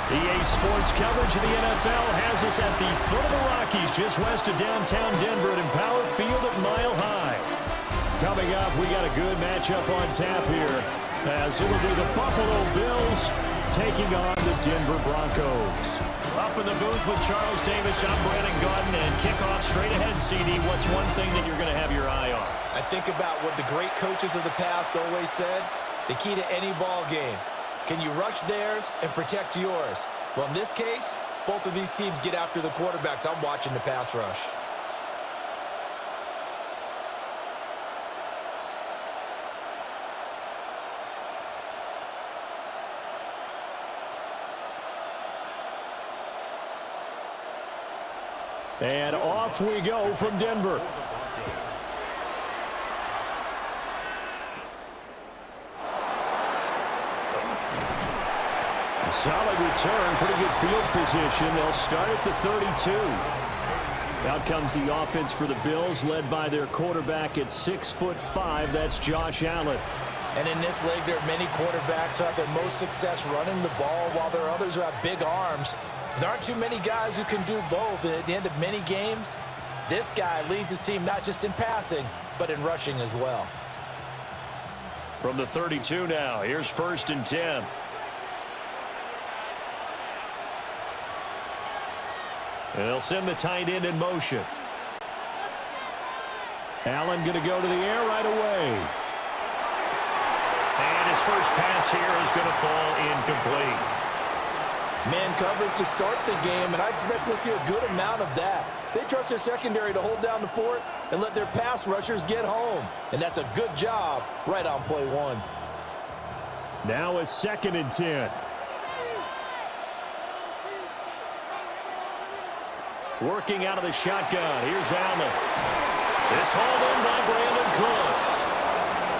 EA Sports coverage of the NFL has us at the foot of the Rockies, just west of downtown Denver at Empower Field at Mile High. Coming up, we got a good matchup on tap here, as it will be the Buffalo Bills taking on the Denver Broncos. Up in the booth with Charles Davis, I'm Brandon Gaudin, and kickoff straight ahead, CD. What's one thing that you're going to have your eye on? I think about what the great coaches of the past always said. The key to any ball game. Can you rush theirs and protect yours? Well, in this case, both of these teams get after the quarterbacks. I'm watching the pass rush. And off we go from Denver. Solid return, pretty good field position. They'll start at the 32. Out comes the offense for the Bills, led by their quarterback at 6'5". That's Josh Allen. And in this league, there are many quarterbacks who have their most success running the ball, while there are others who have big arms. There aren't too many guys who can do both, and at the end of many games, this guy leads his team not just in passing, but in rushing as well. From the 32 now, here's 1st and 10. And they'll send the tight end in motion. Allen going to go to the air right away. And his first pass here is going to fall incomplete. Man coverage to start the game, and I expect we'll see a good amount of that. They trust their secondary to hold down the fort and let their pass rushers get home. And that's a good job right on play one. Now a 2nd and 10. Working out of the shotgun. Here's Allen. It's hauled in by Brandon Cooks.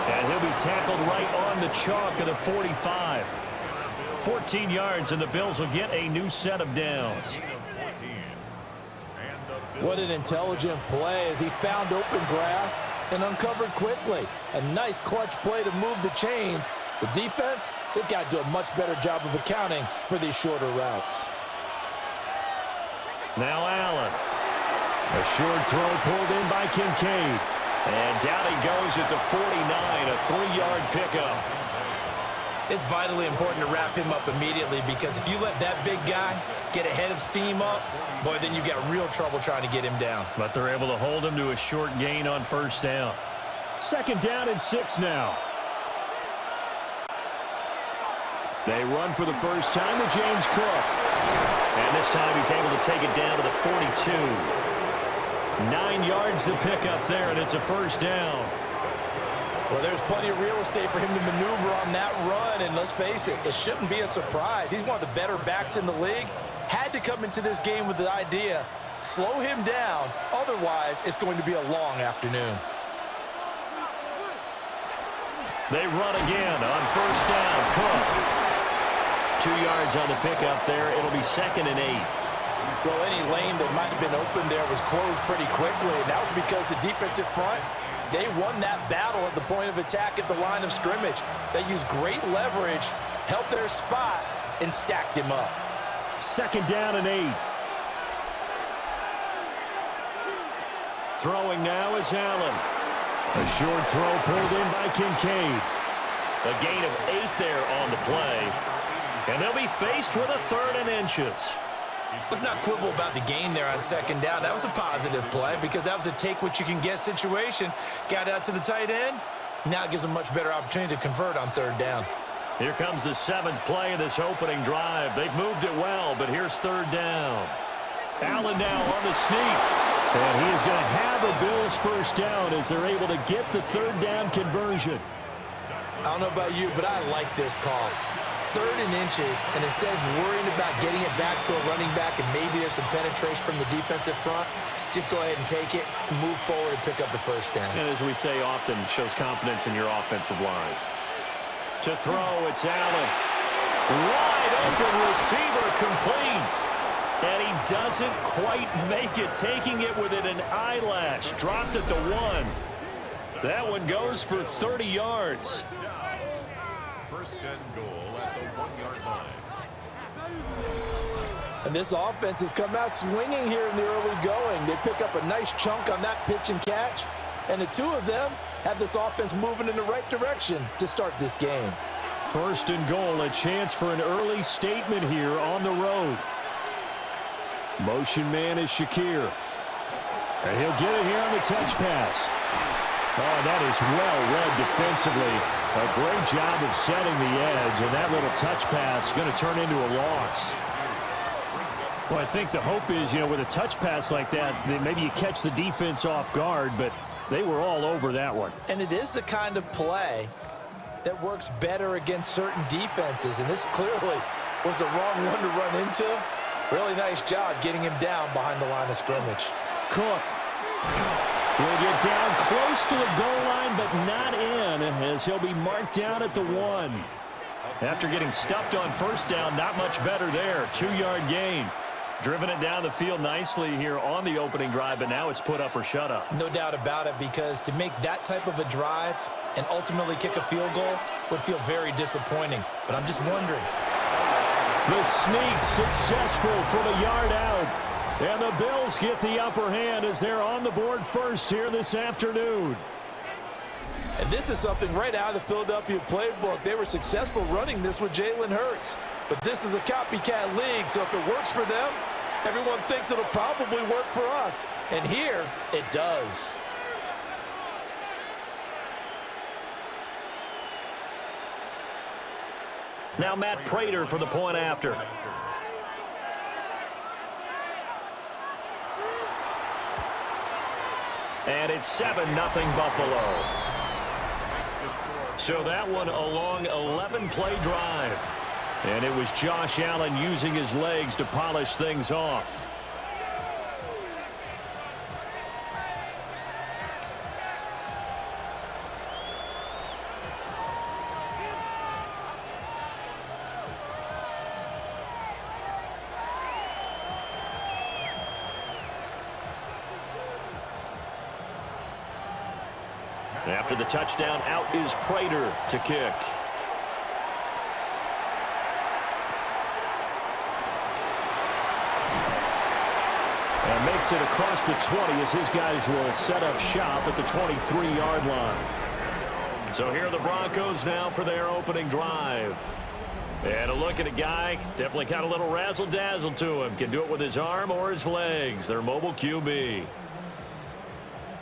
And he'll be tackled right on the chalk of the 45. 14 yards, and the Bills will get a new set of downs. What an intelligent play as he found open grass and uncovered quickly. A nice clutch play to move the chains. The defense, they've got to do a much better job of accounting for these shorter routes. Now Allen. A short throw pulled in by Kincaid. And down he goes at the 49, a 3-yard pickup. It's vitally important to wrap him up immediately, because if you let that big guy get ahead of steam up, boy, then you've got real trouble trying to get him down. But they're able to hold him to a short gain on 1st down. 2nd down and 6 now. They run for the first time with James Cook. And this time he's able to take it down to the 42. 9 yards to pick up there, and it's a 1st down. Well, there's plenty of real estate for him to maneuver on that run, and let's face it, it shouldn't be a surprise. He's one of the better backs in the league. Had to come into this game with the idea, slow him down, otherwise it's going to be a long afternoon. They run again on 1st down. Cook. 2 yards on the pickup there. It'll be 2nd and 8. Well, any lane that might have been open there was closed pretty quickly, and that was because the defensive front, they won that battle at the point of attack at the line of scrimmage. They used great leverage, held their spot, and stacked him up. 2nd down and 8. Throwing now is Allen. A short throw pulled in by Kincaid. A gain of 8 there on the play. And they'll be faced with a 3rd and inches. Let's not quibble about the gain there on 2nd down. That was a positive play, because that was a take-what-you-can-get situation. Got out to the tight end. Now it gives them a much better opportunity to convert on 3rd down. Here comes the 7th play of this opening drive. They've moved it well, but here's 3rd down. Allen now on the sneak. And he is going to have a Bills 1st down as they're able to get the 3rd down conversion. I don't know about you, but I like this call. 3rd and inches, and instead of worrying about getting it back to a running back and maybe there's some penetration from the defensive front, just go ahead and take it, move forward, and pick up the 1st down. And as we say often, shows confidence in your offensive line. To throw, it's Allen. Wide open receiver, complete. And he doesn't quite make it, taking it within an eyelash. Dropped at the 1. That one goes for 30 yards. 1st and goal at the 1-yard line. And this offense has come out swinging here in the early going. They pick up a nice chunk on that pitch and catch. And the two of them have this offense moving in the right direction to start this game. First and goal, a chance for an early statement here on the road. Motion man is Shakir. And he'll get it here on the touch pass. Oh, that is well read defensively. A great job of setting the edge, and that little touch pass is going to turn into a loss. Well, I think the hope is, with a touch pass like that, that maybe you catch the defense off guard, but they were all over that one. And it is the kind of play that works better against certain defenses, and this clearly was the wrong one to run into. Really nice job getting him down behind the line of scrimmage. Cook will get down close to the goal line, but not in, as he'll be marked down at the 1. After getting stuffed on first down, not much better there. 2-yard gain. Driven it down the field nicely here on the opening drive, but now it's put up or shut up. No doubt about it, because to make that type of a drive and ultimately kick a field goal would feel very disappointing. But I'm just wondering. The sneak successful from a yard out. And the Bills get the upper hand as they're on the board first here this afternoon. And this is something right out of the Philadelphia playbook. They were successful running this with Jalen Hurts. But this is a copycat league, so if it works for them, everyone thinks it'll probably work for us. And here, it does. Now Matt Prater for the point after. And it's 7-0 Buffalo. So that one a long 11-play drive. And it was Josh Allen using his legs to polish things off. After the touchdown, out is Prater to kick. And makes it across the 20 as his guys will set up shop at the 23-yard line. So here are the Broncos now for their opening drive. And a look at a guy, definitely got a little razzle-dazzle to him. Can do it with his arm or his legs. Their mobile QB.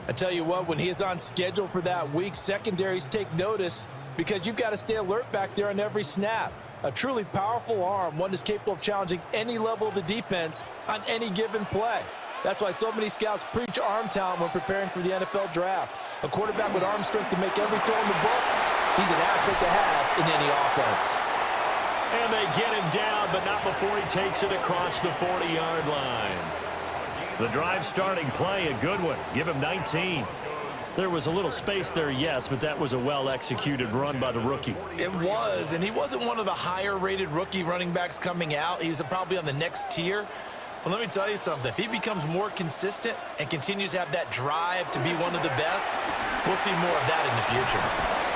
I tell you what, when he is on schedule for that week, secondaries take notice because you've got to stay alert back there on every snap. A truly powerful arm, one that's capable of challenging any level of the defense on any given play. That's why so many scouts preach arm talent when preparing for the NFL draft. A quarterback with arm strength to make every throw in the book, he's an asset to have in any offense. And they get him down, but not before he takes it across the 40-yard line. The drive starting play, a good one. Give him 19. There was a little space there, yes, but that was a well-executed run by the rookie. It was, and he wasn't one of the higher-rated rookie running backs coming out. He's probably on the next tier. But let me tell you something. If he becomes more consistent and continues to have that drive to be one of the best, we'll see more of that in the future.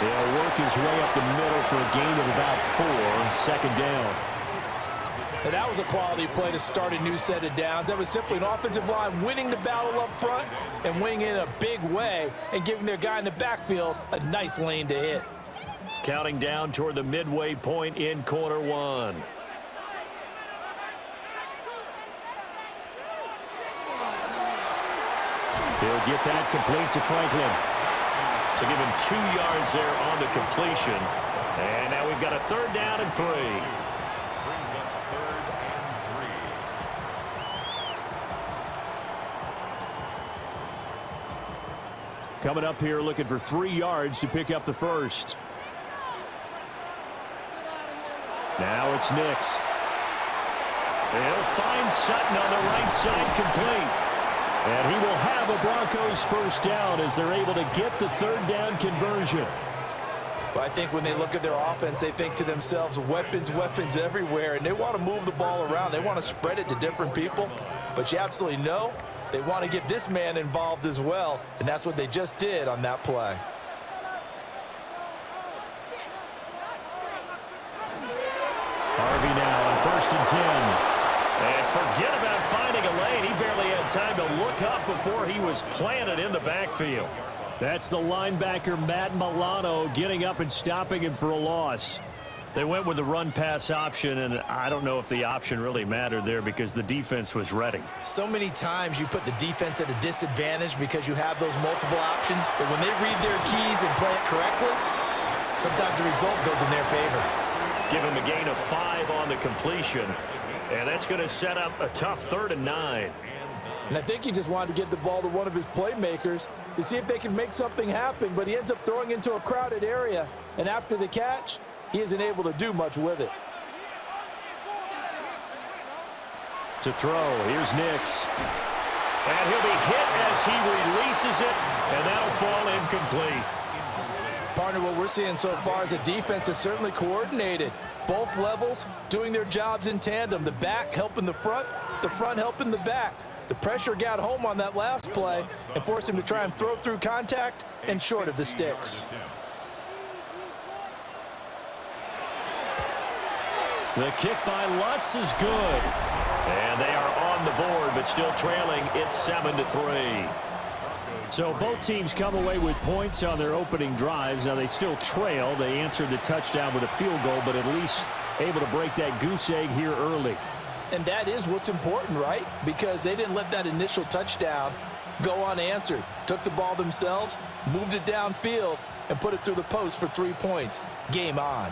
He'll work his way up the middle for a gain of about 4, second down. And that was a quality play to start a new set of downs. That was simply an offensive line winning the battle up front and winning in a big way and giving their guy in the backfield a nice lane to hit. Counting down toward the midway point in quarter one. He'll get that complete to Franklin. So give him 2 yards there on the completion. And now we've got a 3rd down and 3. Coming up here looking for 3 yards to pick up the first. Now it's Nix. He'll find Sutton on the right side complete. And he will have a Broncos first down as they're able to get the 3rd down conversion. Well, I think when they look at their offense, they think to themselves, weapons, weapons everywhere. And they want to move the ball around. They want to spread it to different people. But you absolutely know they want to get this man involved as well, and that's what they just did on that play. Harvey now on 1st and 10. And forget about finding a lane. He barely had time to look up before he was planted in the backfield. That's the linebacker, Matt Milano, getting up and stopping him for a loss. They went with the run-pass option, and I don't know if the option really mattered there because the defense was ready. So many times you put the defense at a disadvantage because you have those multiple options, but when they read their keys and play it correctly, sometimes the result goes in their favor. Give him a gain of 5 on the completion, and that's going to set up a tough 3rd and 9. And I think he just wanted to get the ball to one of his playmakers to see if they can make something happen, but he ends up throwing into a crowded area, and after the catch, he isn't able to do much with it. To throw, here's Nix. And he'll be hit as he releases it, and that'll fall incomplete. Partner, what we're seeing so far is the defense is certainly coordinated. Both levels doing their jobs in tandem. The back helping the front helping the back. The pressure got home on that last play and forced him to try and throw through contact and short of the sticks. The kick by Lutz is good. And they are on the board, but still trailing. It's 7-3. So both teams come away with points on their opening drives. Now they still trail. They answered the touchdown with a field goal, but at least able to break that goose egg here early. And that is what's important, right? Because they didn't let that initial touchdown go unanswered. Took the ball themselves, moved it downfield, and put it through the post for 3 points. Game on.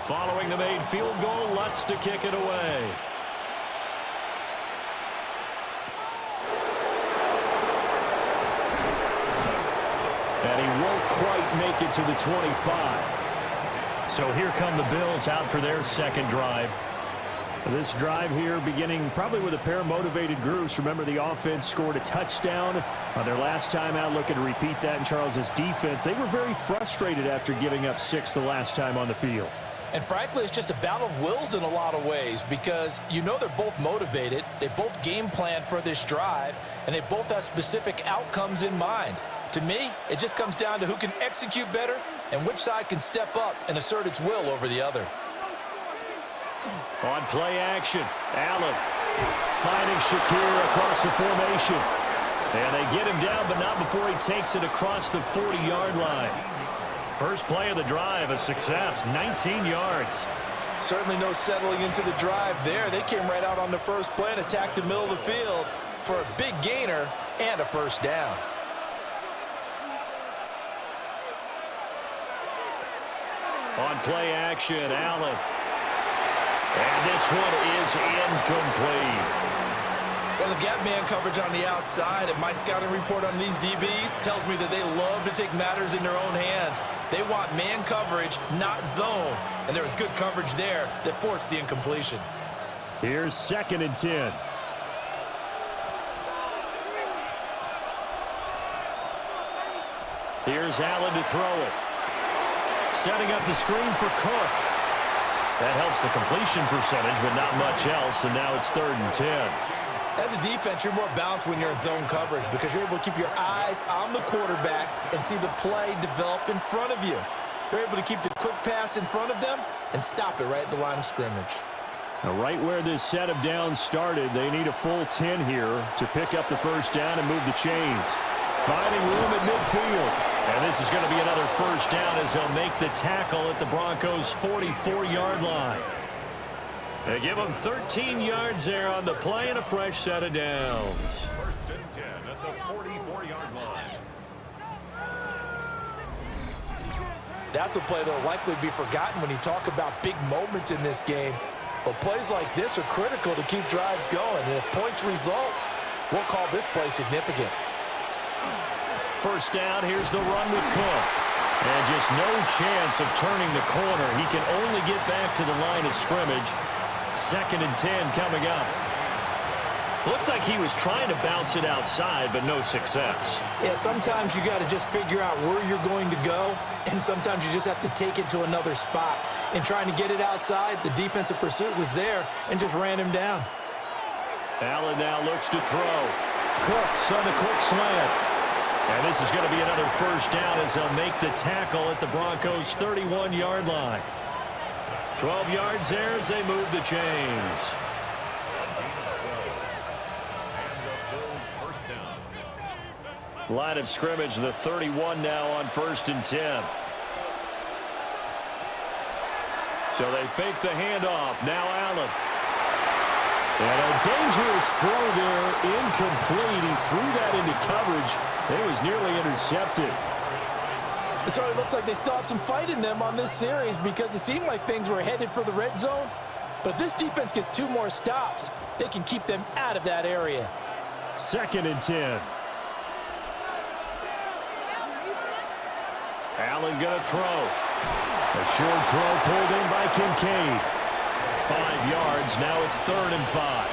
Following the made field goal, Lutz to kick it away. And he won't quite make it to the 25. So here come the Bills out for their second drive. This drive here beginning probably with a pair of motivated groups. Remember, the offense scored a touchdown on their last time out, looking to repeat that in Charles's defense. They were very frustrated after giving up 6 the last time on the field. And frankly, it's just a battle of wills in a lot of ways because you know they're both motivated. They both game planned for this drive, and they both have specific outcomes in mind. To me, it just comes down to who can execute better and which side can step up and assert its will over the other. On play action, Allen finding Shakir across the formation. And they get him down, but not before he takes it across the 40-yard line. First play of the drive, a success, 19 yards. Certainly no settling into the drive there. They came right out on the first play and attacked the middle of the field for a big gainer and a first down. On play action, Allen. And this one is incomplete. Well, they've got man coverage on the outside, and my scouting report on these DBs tells me that they love to take matters in their own hands. They want man coverage, not zone. And there was good coverage there that forced the incompletion. Here's 2nd and 10. Here's Allen to throw it. Setting up the screen for Cook. That helps the completion percentage, but not much else, and now it's 3rd and 10. As a defense, you're more balanced when you're in zone coverage because you're able to keep your eyes on the quarterback and see the play develop in front of you. They're able to keep the quick pass in front of them and stop it right at the line of scrimmage. Now, right where this set of downs started, they need a full 10 here to pick up the first down and move the chains. Finding room at midfield. And this is going to be another first down as they'll make the tackle at the Broncos' 44-yard line. They give them 13 yards there on the play and a fresh set of downs. 1st and 10 at the 44-yard line. That's a play that will likely be forgotten when you talk about big moments in this game. But plays like this are critical to keep drives going. And if points result, we'll call this play significant. First down, here's the run with Cook. And just no chance of turning the corner. He can only get back to the line of scrimmage. 2nd and 10 coming up. Looked like he was trying to bounce it outside, but no success. Yeah, sometimes you got to just figure out where you're going to go, and sometimes you just have to take it to another spot. In trying to get it outside, the defensive pursuit was there and just ran him down. Allen now looks to throw. Cooks on the quick slant. And this is going to be another first down as they'll make the tackle at the Broncos' 31-yard line. 12 yards there as they move the chains. Line of scrimmage, the 31 now on 1st and 10. So they fake the handoff. Now Allen. And a dangerous throw there, incomplete. He threw that into coverage. It was nearly intercepted. It certainly looks like they still have some fight in them on this series because it seemed like things were headed for the red zone. But if this defense gets 2 more stops, they can keep them out of that area. 2nd and 10. Allen going to throw. A short throw pulled in by Kincaid. 5 yards. Now it's 3rd and 5.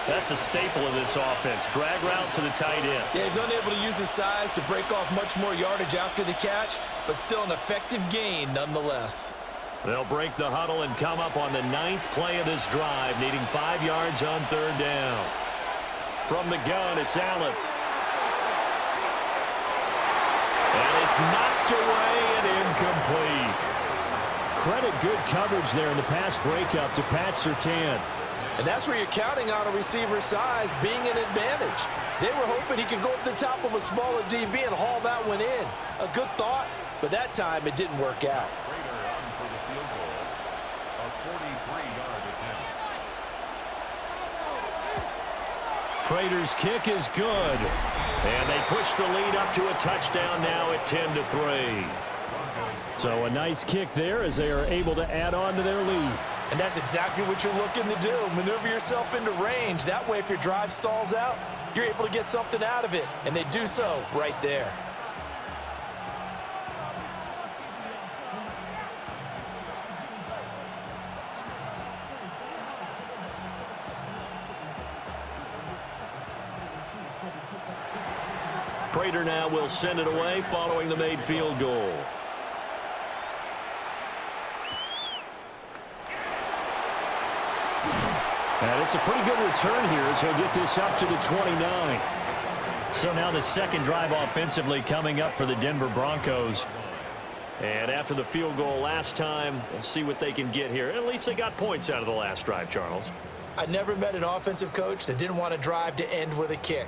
That's a staple of this offense. Drag route to the tight end. Yeah, he's unable to use his size to break off much more yardage after the catch, but still an effective gain nonetheless. They'll break the huddle and come up on the 9th play of this drive, needing 5 yards on 3rd down. From the gun, it's Allen. And it's knocked away and incomplete. Credit good coverage there in the pass breakup to Pat Surtain. And that's where you're counting on a receiver's size being an advantage. They were hoping he could go up the top of a smaller DB and haul that one in. A good thought, but that time it didn't work out. Prater's kick is good. And they push the lead up to a touchdown now at 10-3. So a nice kick there as they are able to add on to their lead. And that's exactly what you're looking to do. Maneuver yourself into range. That way, if your drive stalls out, you're able to get something out of it. And they do so right there. Prater now will send it away following the made field goal. And it's a pretty good return here as he'll get this up to the 29. So now the second drive offensively coming up for the Denver Broncos. And after the field goal last time, we'll see what they can get here. At least they got points out of the last drive, Charles. I never met an offensive coach that didn't want to drive to end with a kick.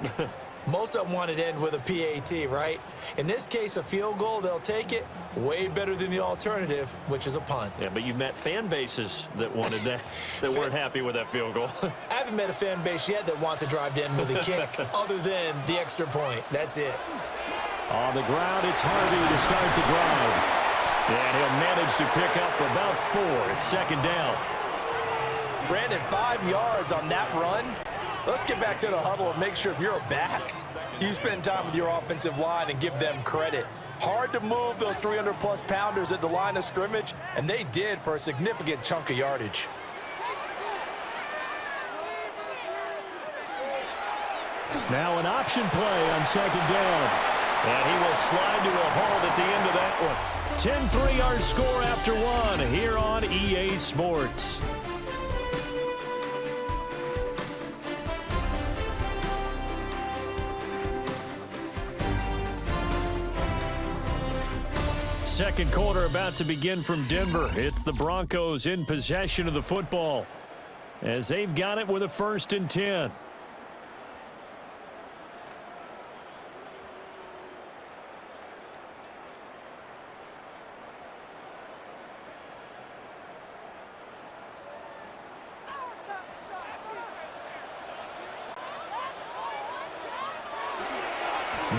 Most of them wanted to end with a PAT, right? In this case, a field goal, they'll take it. Way better than the alternative, which is a punt. Yeah, but you've met fan bases that wanted that, that weren't happy with that field goal. I haven't met a fan base yet that wants to drive to end with a kick other than the extra point. That's it. On the ground, it's Harvey to start the drive. And he'll manage to pick up about 4. It's 2nd down. Brandon, 5 yards on that run. Let's get back to the huddle and make sure if you're a back, you spend time with your offensive line and give them credit. Hard to move those 300-plus pounders at the line of scrimmage, and they did for a significant chunk of yardage. Now an option play on 2nd down. And he will slide to a halt at the end of that one. 10-3 our score after 1 here on EA Sports. Second quarter about to begin from Denver. It's the Broncos in possession of the football as they've got it with a 1st and 10.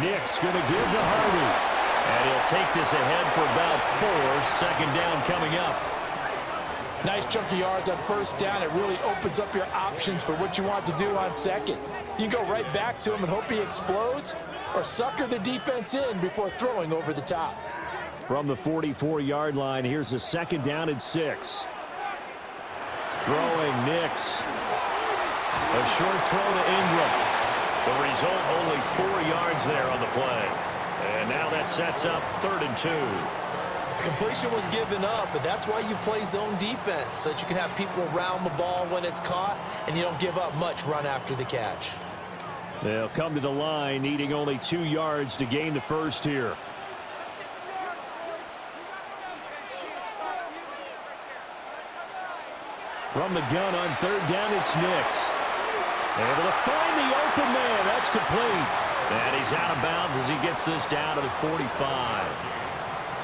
Nick's going to give to Harvey. And he'll take this ahead for about 4. 2nd down coming up. Nice chunk of yards on 1st down. It really opens up your options for what you want to do on 2nd. You can go right back to him and hope he explodes, or sucker the defense in before throwing over the top. From the 44-yard line, here's a 2nd down and 6. Throwing Nix. A short throw to Ingram. The result, only 4 yards there on the play. And now that sets up 3rd and 2. Completion was given up, but that's why you play zone defense, so that you can have people around the ball when it's caught, and you don't give up much run after the catch. They'll come to the line, needing only 2 yards to gain the first here. From the gun on third down, it's Nix. Able to find the open man. That's complete. And he's out of bounds as he gets this down to the 45.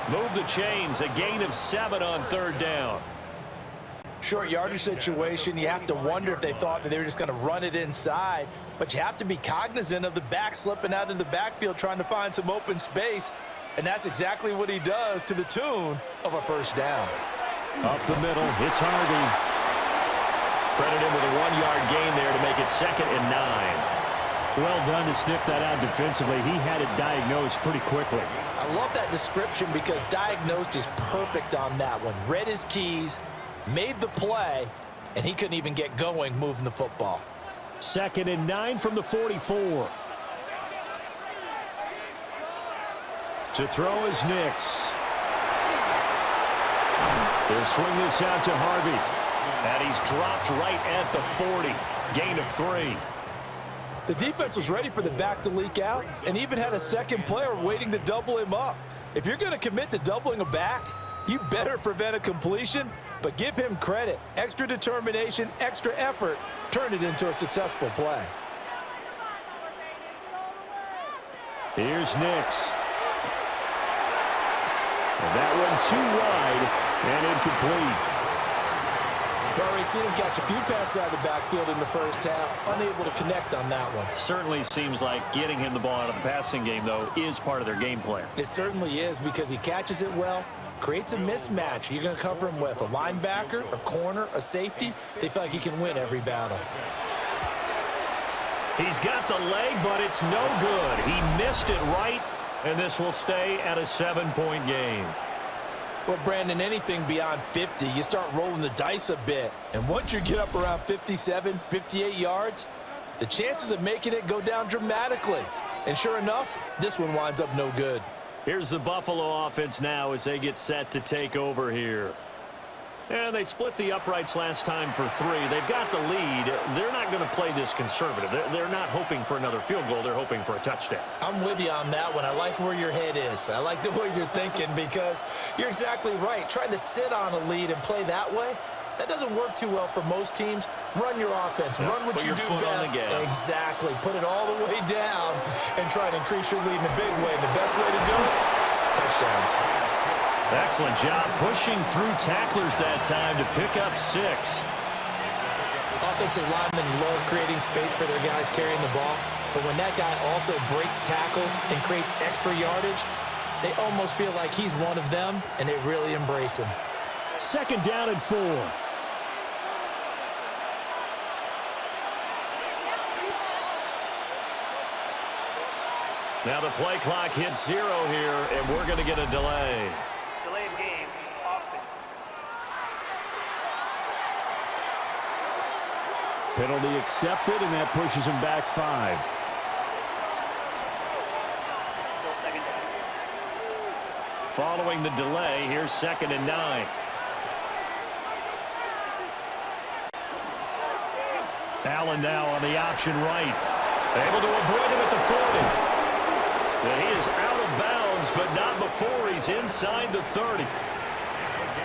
Move the chains. A gain of 7 on third down. Short yardage situation, you have to wonder if they thought that they were just going to run it inside. But you have to be cognizant of the back slipping out of the backfield trying to find some open space. And that's exactly what he does to the tune of a first down. Up the middle, it's Harvey. Credit him with a 1-yard gain there to make it 2nd and 9. Well done to sniff that out defensively. He had it diagnosed pretty quickly. I love that description because diagnosed is perfect on that one. Read his keys, made the play, and he couldn't even get going moving the football. 2nd and 9 from the 44. To throw is Nix. He'll swing this out to Harvey. And he's dropped right at the 40. Gain of 3. The defense was ready for the back to leak out and even had a second player waiting to double him up. If you're going to commit to doubling a back, you better prevent a completion, but give him credit. Extra determination, extra effort, turn it into a successful play. Here's Nix. And that one too wide and incomplete. We've already seen him catch a few passes out of the backfield in the first half, unable to connect on that one. Certainly seems like getting him the ball out of the passing game, though, is part of their game plan. It certainly is because he catches it well, creates a mismatch. You're going to cover him with a linebacker, a corner, a safety. They feel like he can win every battle. He's got the leg, but it's no good. He missed it right, and this will stay at a 7-point game. Well, Brandon, anything beyond 50, you start rolling the dice a bit. And once you get up around 57, 58 yards, the chances of making it go down dramatically. And sure enough, this one winds up no good. Here's the Buffalo offense now as they get set to take over here. And they split the uprights last time for 3. They've got the lead. They're not going to play this conservative. They're not hoping for another field goal. They're hoping for a touchdown. I'm with you on that one. I like where your head is. I like the way you're thinking because you're exactly right. Trying to sit on a lead and play that way, that doesn't work too well for most teams. Run your offense. Run what you do best. Exactly. Put it all the way down and try to increase your lead in a big way. And the best way to do it, touchdowns. Excellent job pushing through tacklers that time to pick up 6. Offensive linemen love creating space for their guys carrying the ball, but when that guy also breaks tackles and creates extra yardage, they almost feel like he's one of them, and they really embrace him. 2nd down and 4. Now the play clock hits 0 here, and we're going to get a delay. Delayed game, offense. Penalty accepted, and that pushes him back 5. Following the delay, here's 2nd and 9. Allen now on the option right. Able to avoid him at the 40. And he is out of bounds, but not before he's inside the 30.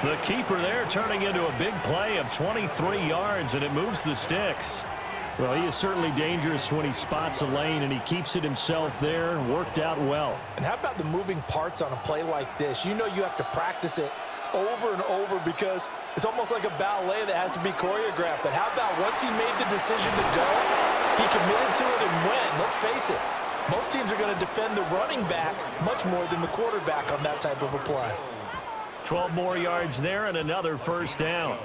The keeper there turning into a big play of 23 yards, and it moves the sticks. Well, he is certainly dangerous when he spots a lane, and he keeps it himself there. Worked out well. And how about the moving parts on a play like this? You know you have to practice it over and over because it's almost like a ballet that has to be choreographed. But how about once he made the decision to go, he committed to it and went. Let's face it, most teams are going to defend the running back much more than the quarterback on that type of a play. 12 more yards there and another first down.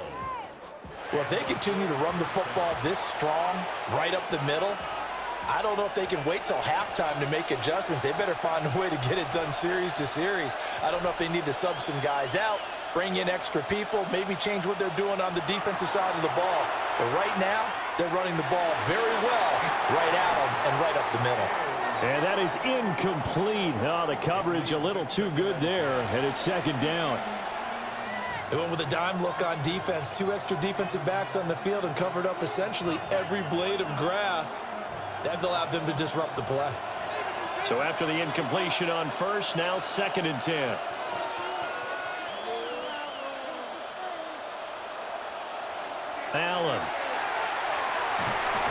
Well, if they continue to run the football this strong, right up the middle, I don't know if they can wait till halftime to make adjustments. They better find a way to get it done series to series. I don't know if they need to sub some guys out, bring in extra people, maybe change what they're doing on the defensive side of the ball. But right now, they're running the ball very well right at them and right up the middle. And that is incomplete. Oh, the coverage a little too good there, and it's 2nd down. They went with a dime look on defense. 2 extra defensive backs on the field and covered up essentially every blade of grass. That allowed them to disrupt the play. So after the incompletion on first, now 2nd and 10. Allen.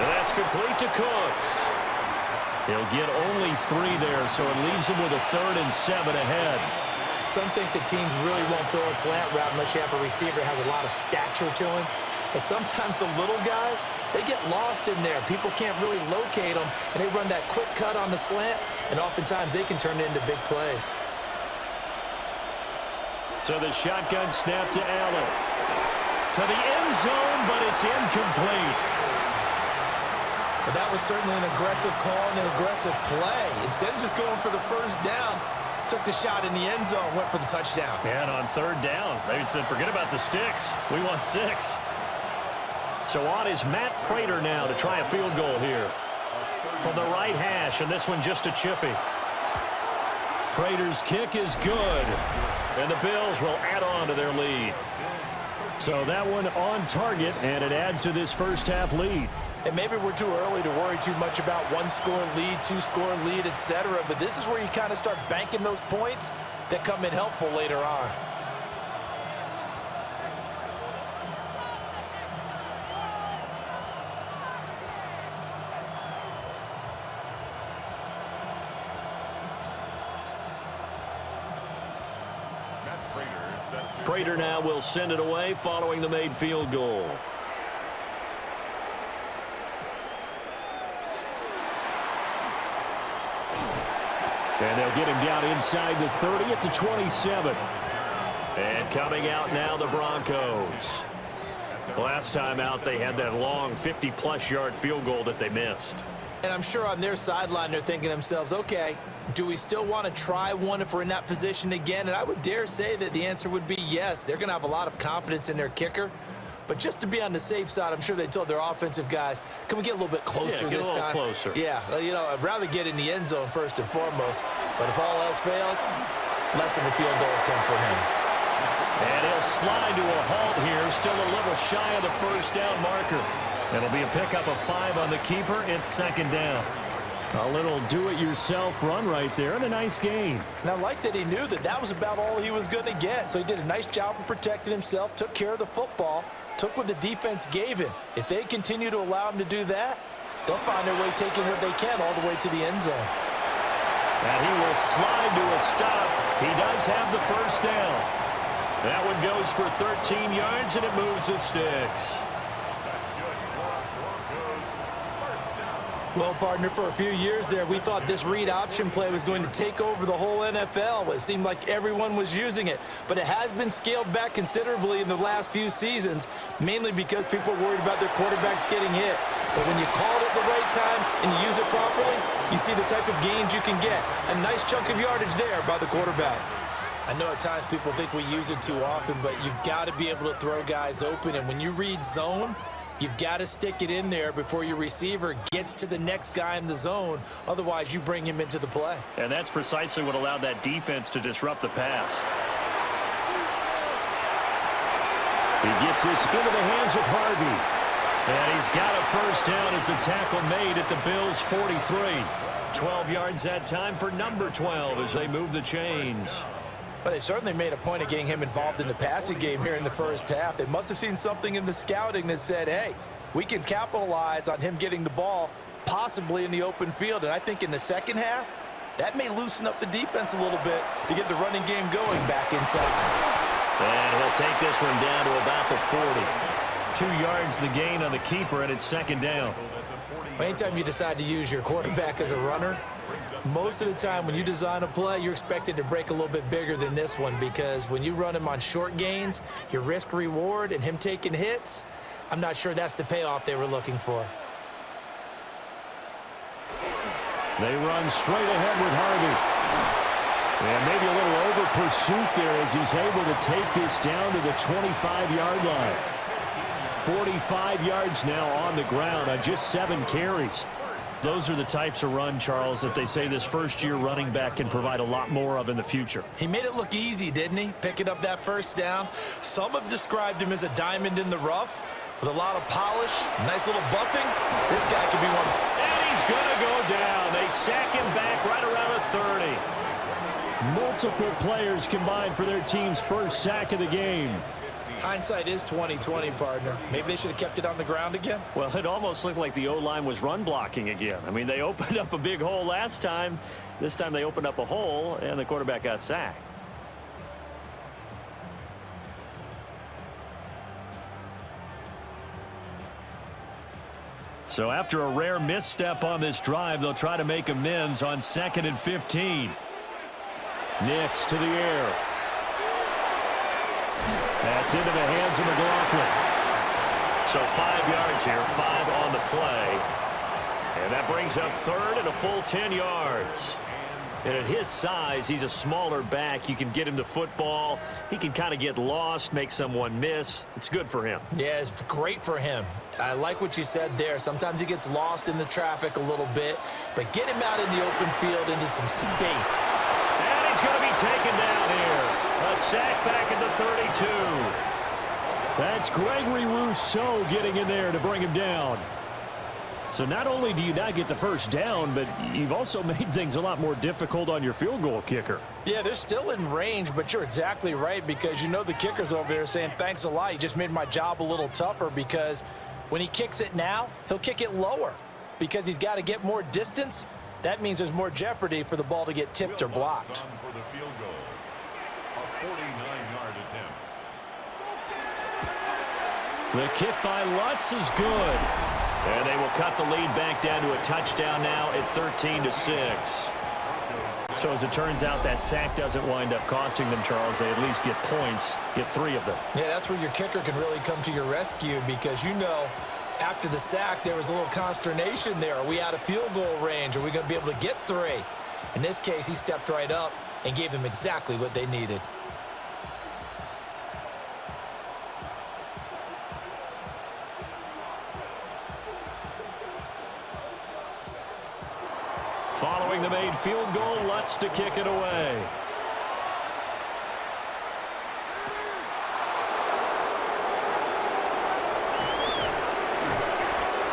And that's complete to Cooks. He'll get only 3 there, so it leaves him with a 3rd and 7 ahead. Some think the teams really won't throw a slant route unless you have a receiver that has a lot of stature to him. But sometimes the little guys, they get lost in there. People can't really locate them, and they run that quick cut on the slant, and oftentimes they can turn it into big plays. So the shotgun snap to Allen. To the end zone, but it's incomplete. But that was certainly an aggressive call and an aggressive play. Instead of just going for the first down, took the shot in the end zone, went for the touchdown. And on 3rd down, they said, forget about the sticks. We want 6. So on is Matt Prater now to try a field goal here. From the right hash, and this one just a chippy. Prater's kick is good. And the Bills will add on to their lead. So that one on target, and it adds to this first half lead. And maybe we're too early to worry too much about 1-score lead, 2-score lead, etc. But this is where you kind of start banking those points that come in helpful later on. Prater now will send it away following the made field goal. And they'll get him down inside the 30 at the 27. And coming out now, the Broncos. Last time out, they had that long 50-plus yard field goal that they missed. And I'm sure on their sideline, they're thinking to themselves, okay, do we still want to try one if we're in that position again? And I would dare say that the answer would be yes. They're going to have a lot of confidence in their kicker. But just to be on the safe side, I'm sure they told their offensive guys, can we get a little bit closer this time? Get a little closer. Yeah, you know, I'd rather get in the end zone first and foremost. But if all else fails, less of a field goal attempt for him. And he'll slide to a halt here, still a little shy of the first down marker. It'll be a pickup of 5 on the keeper. It's 2nd down. A little do-it-yourself run right there, and a nice gain. And I like that he knew that that was about all he was going to get. So he did a nice job of protecting himself, took care of the football, took what the defense gave him. If they continue to allow him to do that, they'll find their way taking what they can all the way to the end zone. And he will slide to a stop. He does have the first down. That one goes for 13 yards, and it moves the sticks. Well, partner, for a few years there, we thought this read option play was going to take over the whole NFL. It seemed like everyone was using it. But it has been scaled back considerably in the last few seasons, mainly because people are worried about their quarterbacks getting hit. But when you call it at the right time and you use it properly, you see the type of gains you can get. A nice chunk of yardage there by the quarterback. I know at times people think we use it too often, but you've got to be able to throw guys open. And when you read zone, you've got to stick it in there before your receiver gets to the next guy in the zone. Otherwise, you bring him into the play. And that's precisely what allowed that defense to disrupt the pass. He gets this into the hands of Harvey. And he's got a first down as the tackle made at the Bills' 43. 12 yards that time for number 12 as they move the chains. But they certainly made a point of getting him involved in the passing game here in the first half. They must have seen something in the scouting that said, hey, we can capitalize on him getting the ball possibly in the open field. And I think in the second half, that may loosen up the defense a little bit to get the running game going back inside. And he'll take this one down to about the 40. 2 yards the gain on the keeper, and it's 2nd down. Anytime you decide to use your quarterback as a runner, most of the time when you design a play, you're expected to break a little bit bigger than this one, because when you run him on short gains, your risk reward and him taking hits, I'm not sure that's the payoff they were looking for. They run straight ahead with Harvey. And maybe a little over pursuit there as he's able to take this down to the 25-yard line. 45 yards now on the ground on just 7 carries. Those are the types of run, Charles, that they say this first-year running back can provide a lot more of in the future. He made it look easy, didn't he? Picking up that first down. Some have described him as a diamond in the rough with a lot of polish, nice little buffing. This guy could be one. And he's going to go down. They sack him back right around the 30. Multiple players combined for their team's first sack of the game. Hindsight is 20/20, partner. Maybe they should have kept it on the ground again. Well, it almost looked like the O-line was run blocking again. I mean, they opened up a big hole last time. This time they opened up a hole, and the quarterback got sacked. So after a rare misstep on this drive, they'll try to make amends on 2nd and 15. Nix to the air. That's into the hands of McLaughlin. So 5 yards here, 5 on the play. And that brings up 3rd and a full 10 yards. And at his size, he's a smaller back. You can get him to football. He can kind of get lost, make someone miss. It's good for him. Yeah, it's great for him. I like what you said there. Sometimes he gets lost in the traffic a little bit, but get him out in the open field into some space. And he's going to be taken down here. A sack back at the 32. That's Gregory Rousseau getting in there to bring him down. So not only do you not get the first down, but you've also made things a lot more difficult on your field goal kicker. Yeah, they're still in range, but you're exactly right because you know the kicker's over there saying, thanks a lot. You just made my job a little tougher because when he kicks it now, he'll kick it lower because he's got to get more distance. That means there's more jeopardy for the ball to get tipped or blocked. For the field goal, a 49-yard attempt. The kick by Lutz is good. And they will cut the lead back down to a touchdown now at 13-6. So as it turns out, that sack doesn't wind up costing them, Charles. They at least get points, get 3 of them. Yeah, that's where your kicker can really come to your rescue because you know after the sack there was a little consternation there. Are we out of field goal range? Are we going to be able to get 3? In this case, he stepped right up and gave them exactly what they needed. Following the made field goal, Lutz to kick it away.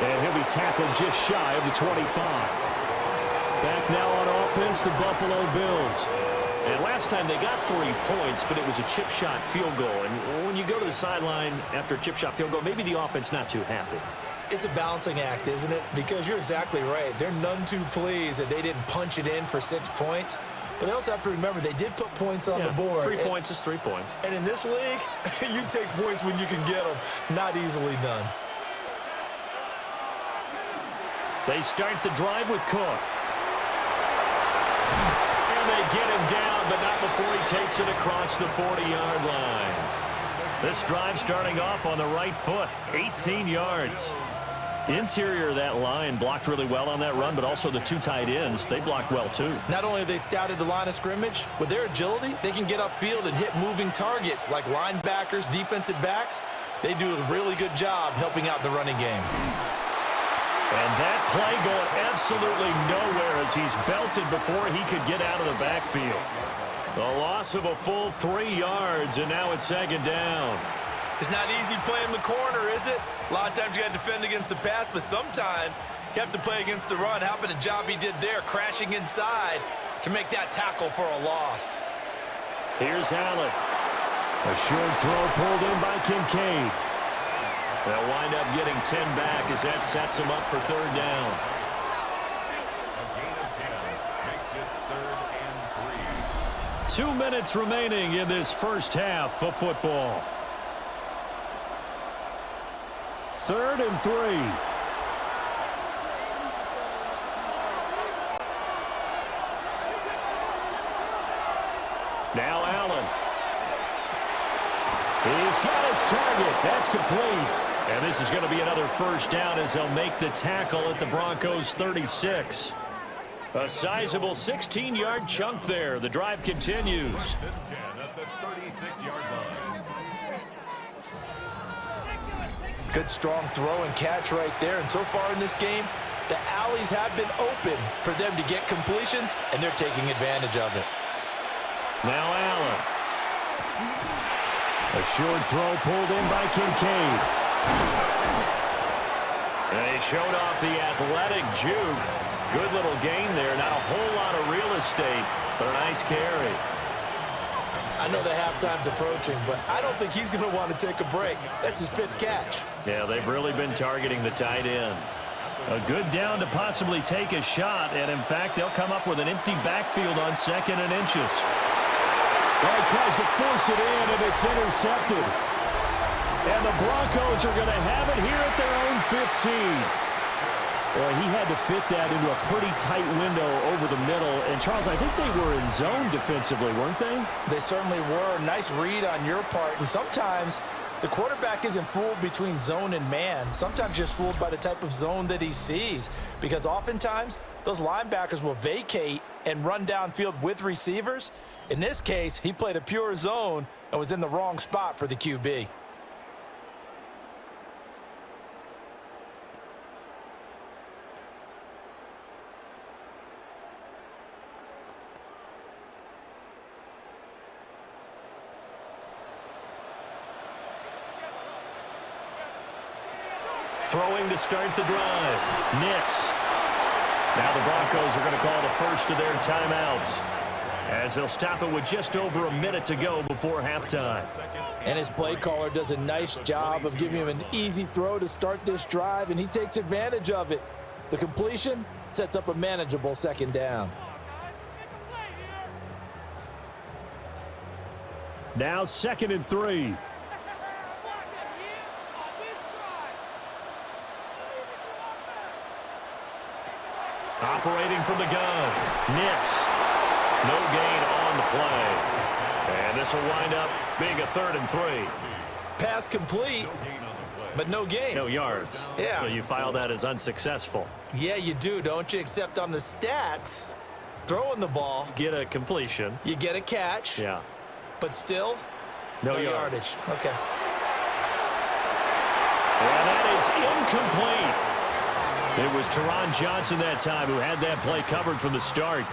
And he'll be tackled just shy of the 25. Back now on offense, the Buffalo Bills. And last time they got 3 points, but it was a chip shot field goal. And when you go to the sideline after a chip shot field goal, maybe the offense not too happy. It's a balancing act, isn't it? Because you're exactly right. They're none too pleased that they didn't punch it in for 6 points. But they also have to remember they did put points on the board. 3 points is 3 points. And in this league, you take points when you can get them. Not easily done. They start the drive with Cook. And they get him down, but not before he takes it across the 40-yard line. This drive starting off on the right foot, 18 yards. Interior of that line blocked really well on that run, but also the 2 tight ends, they blocked well too. Not only have they scouted the line of scrimmage, with their agility, they can get upfield and hit moving targets like linebackers, defensive backs. They do a really good job helping out the running game. And that play going absolutely nowhere as he's belted before he could get out of the backfield. The loss of a full 3 yards, and now it's 2nd down. It's not easy playing the corner, is it? A lot of times you got to defend against the pass, but sometimes you have to play against the run. How about the job he did there, crashing inside to make that tackle for a loss? Here's Allen. A short throw pulled in by Kincaid. They'll wind up getting 10 back as that sets them up for 3rd down. A gain of 10 makes it 3rd and 3. 2 minutes remaining in this first half of football. 3rd and 3. Now Allen. He's got his target. That's complete. And this is going to be another first down as they'll make the tackle at the Broncos 36. A sizable 16-yard chunk there. The drive continues. 1st and 10 at the 36-yard line. Good strong throw and catch right there. And so far in this game, the alleys have been open for them to get completions, and they're taking advantage of it. Now Allen. A short throw pulled in by Kincaid. And he showed off the athletic juke. Good little gain there. Not a whole lot of real estate, but a nice carry. I I know the halftime's approaching, but I don't think he's going to want to take a break. That's his 5th catch. Yeah, they've really been targeting the tight end. A good down to possibly take a shot, and in fact, they'll come up with an empty backfield on 2nd and inches. Well, he tries to force it in, and it's intercepted. And the Broncos are going to have it here at their own 15. Well, he had to fit that into a pretty tight window over the middle. And, Charles, I think they were in zone defensively, weren't they? They certainly were. Nice read on your part. And sometimes the quarterback isn't fooled between zone and man. Sometimes just fooled by the type of zone that he sees. Because oftentimes, those linebackers will vacate and run downfield with receivers. In this case, he played a pure zone and was in the wrong spot for the QB. Throwing to start the drive. Nix. Now the Broncos are going to call the first of their timeouts, as they'll stop it with just over a minute to go before halftime. And his play caller does a nice job of giving him an easy throw to start this drive, and he takes advantage of it. The completion sets up a manageable 2nd down. Now 2nd and 3. Operating from the gun. Nix. No gain on the play. And this will wind up being a 3rd and 3. Pass complete, but no gain. No yards. Yeah. So you file that as unsuccessful. Yeah, you do, don't you? Except on the stats, throwing the ball, Get a completion. you get a catch, Yeah. but still, No yardage. Okay. And that is incomplete. It was Teron Johnson that time who had that play covered from the start.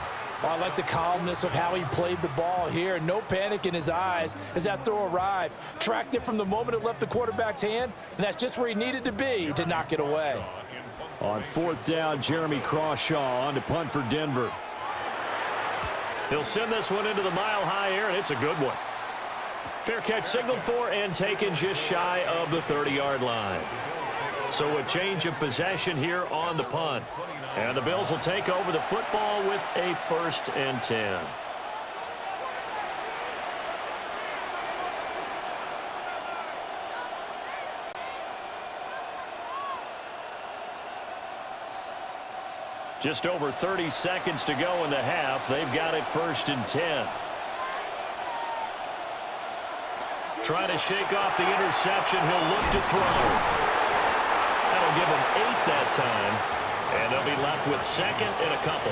Well, I like the calmness of how he played the ball here. No panic in his eyes as that throw arrived. Tracked it from the moment it left the quarterback's hand, and that's just where he needed to be to knock it away. On 4th down, Jeremy Crawshaw on to punt for Denver. He'll send this one into the mile-high air, and it's a good one. Fair catch signaled for and taken just shy of the 30-yard line. So a change of possession here on the punt. And the Bills will take over the football with a 1st and 10. Just over 30 seconds to go in the half. They've got it 1st and 10. Trying to shake off the interception. He'll look to throw. That'll give him 8 that time, and they'll be left with 2nd and a couple.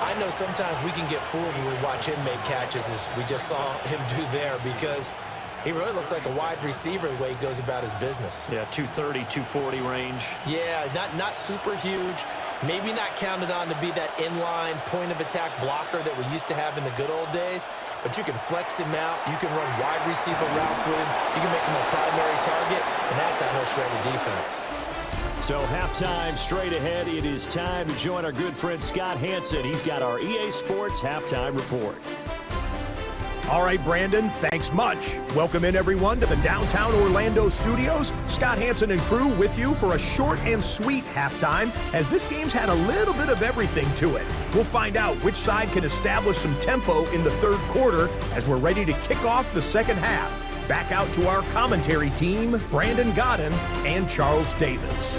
I know sometimes we can get fooled when we watch him make catches, as we just saw him do there, because he really looks like a wide receiver the way he goes about his business. Yeah, 230, 240 range. Yeah, not super huge. Maybe not counted on to be that inline point-of-attack blocker that we used to have in the good old days, but you can flex him out. You can run wide receiver routes with him. You can make him a primary target, and that's how he'll shred a defense. So halftime straight ahead. It is time to join our good friend Scott Hansen. He's got our EA Sports Halftime Report. All right, Brandon, thanks much. Welcome in, everyone, to the downtown Orlando studios. Scott Hansen and crew with you for a short and sweet halftime, as this game's had a little bit of everything to it. We'll find out which side can establish some tempo in the 3rd quarter as we're ready to kick off the 2nd half. Back out to our commentary team, Brandon Godden and Charles Davis.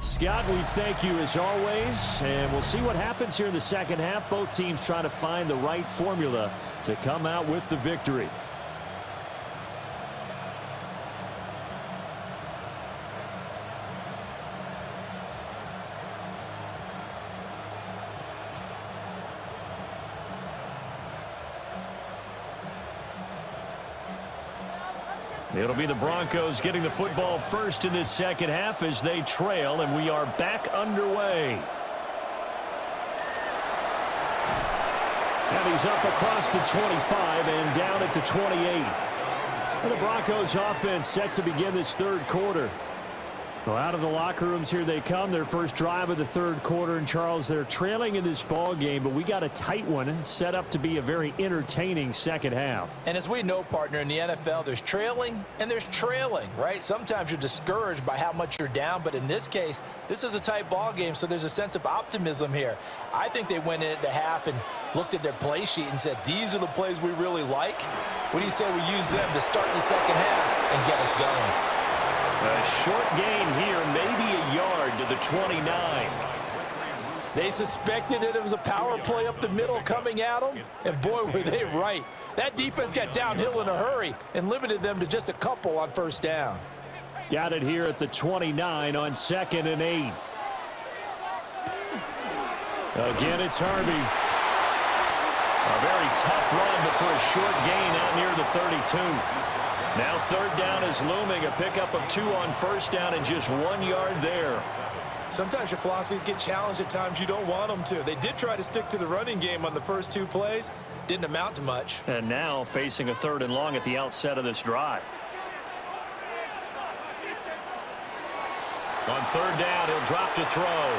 Scott, we thank you as always, and we'll see what happens here in the 2nd half. Both teams trying to find the right formula to come out with the victory. It'll be the Broncos getting the football first in this 2nd half as they trail, and we are back underway. And he's up across the 25 and down at the 28. And the Broncos offense set to begin this 3rd quarter. Well, out of the locker rooms here they come. Their first drive of the third quarter. And, Charles, they're trailing in this ball game, but we got a tight one set up to be a very entertaining second half. And as we know, partner, in the NFL, there's trailing and there's trailing, right? Sometimes you're discouraged by how much you're down, but in this case, this is a tight ball game, so there's a sense of optimism here. I think they went in at the half and looked at their play sheet and said, these are the plays we really like. What do you say we use them to start the second half and get us going? A short gain here, maybe a yard to the 29. They suspected that it was a power play up the middle coming at them, and boy, were they right. That defense got downhill in a hurry and limited them to just a couple on first down. Got it here at the 29 on 2nd and 8. Again, it's Harvey. A very tough run, but for a short gain out near the 32. Now third down is looming, a pickup of 2 on first down and just 1 yard there. Sometimes your philosophies get challenged at times you don't want them to. They did try to stick to the running game on the first 2 plays. Didn't amount to much. And now facing a 3rd and long at the outset of this drive. On 3rd down, he'll drop to throw.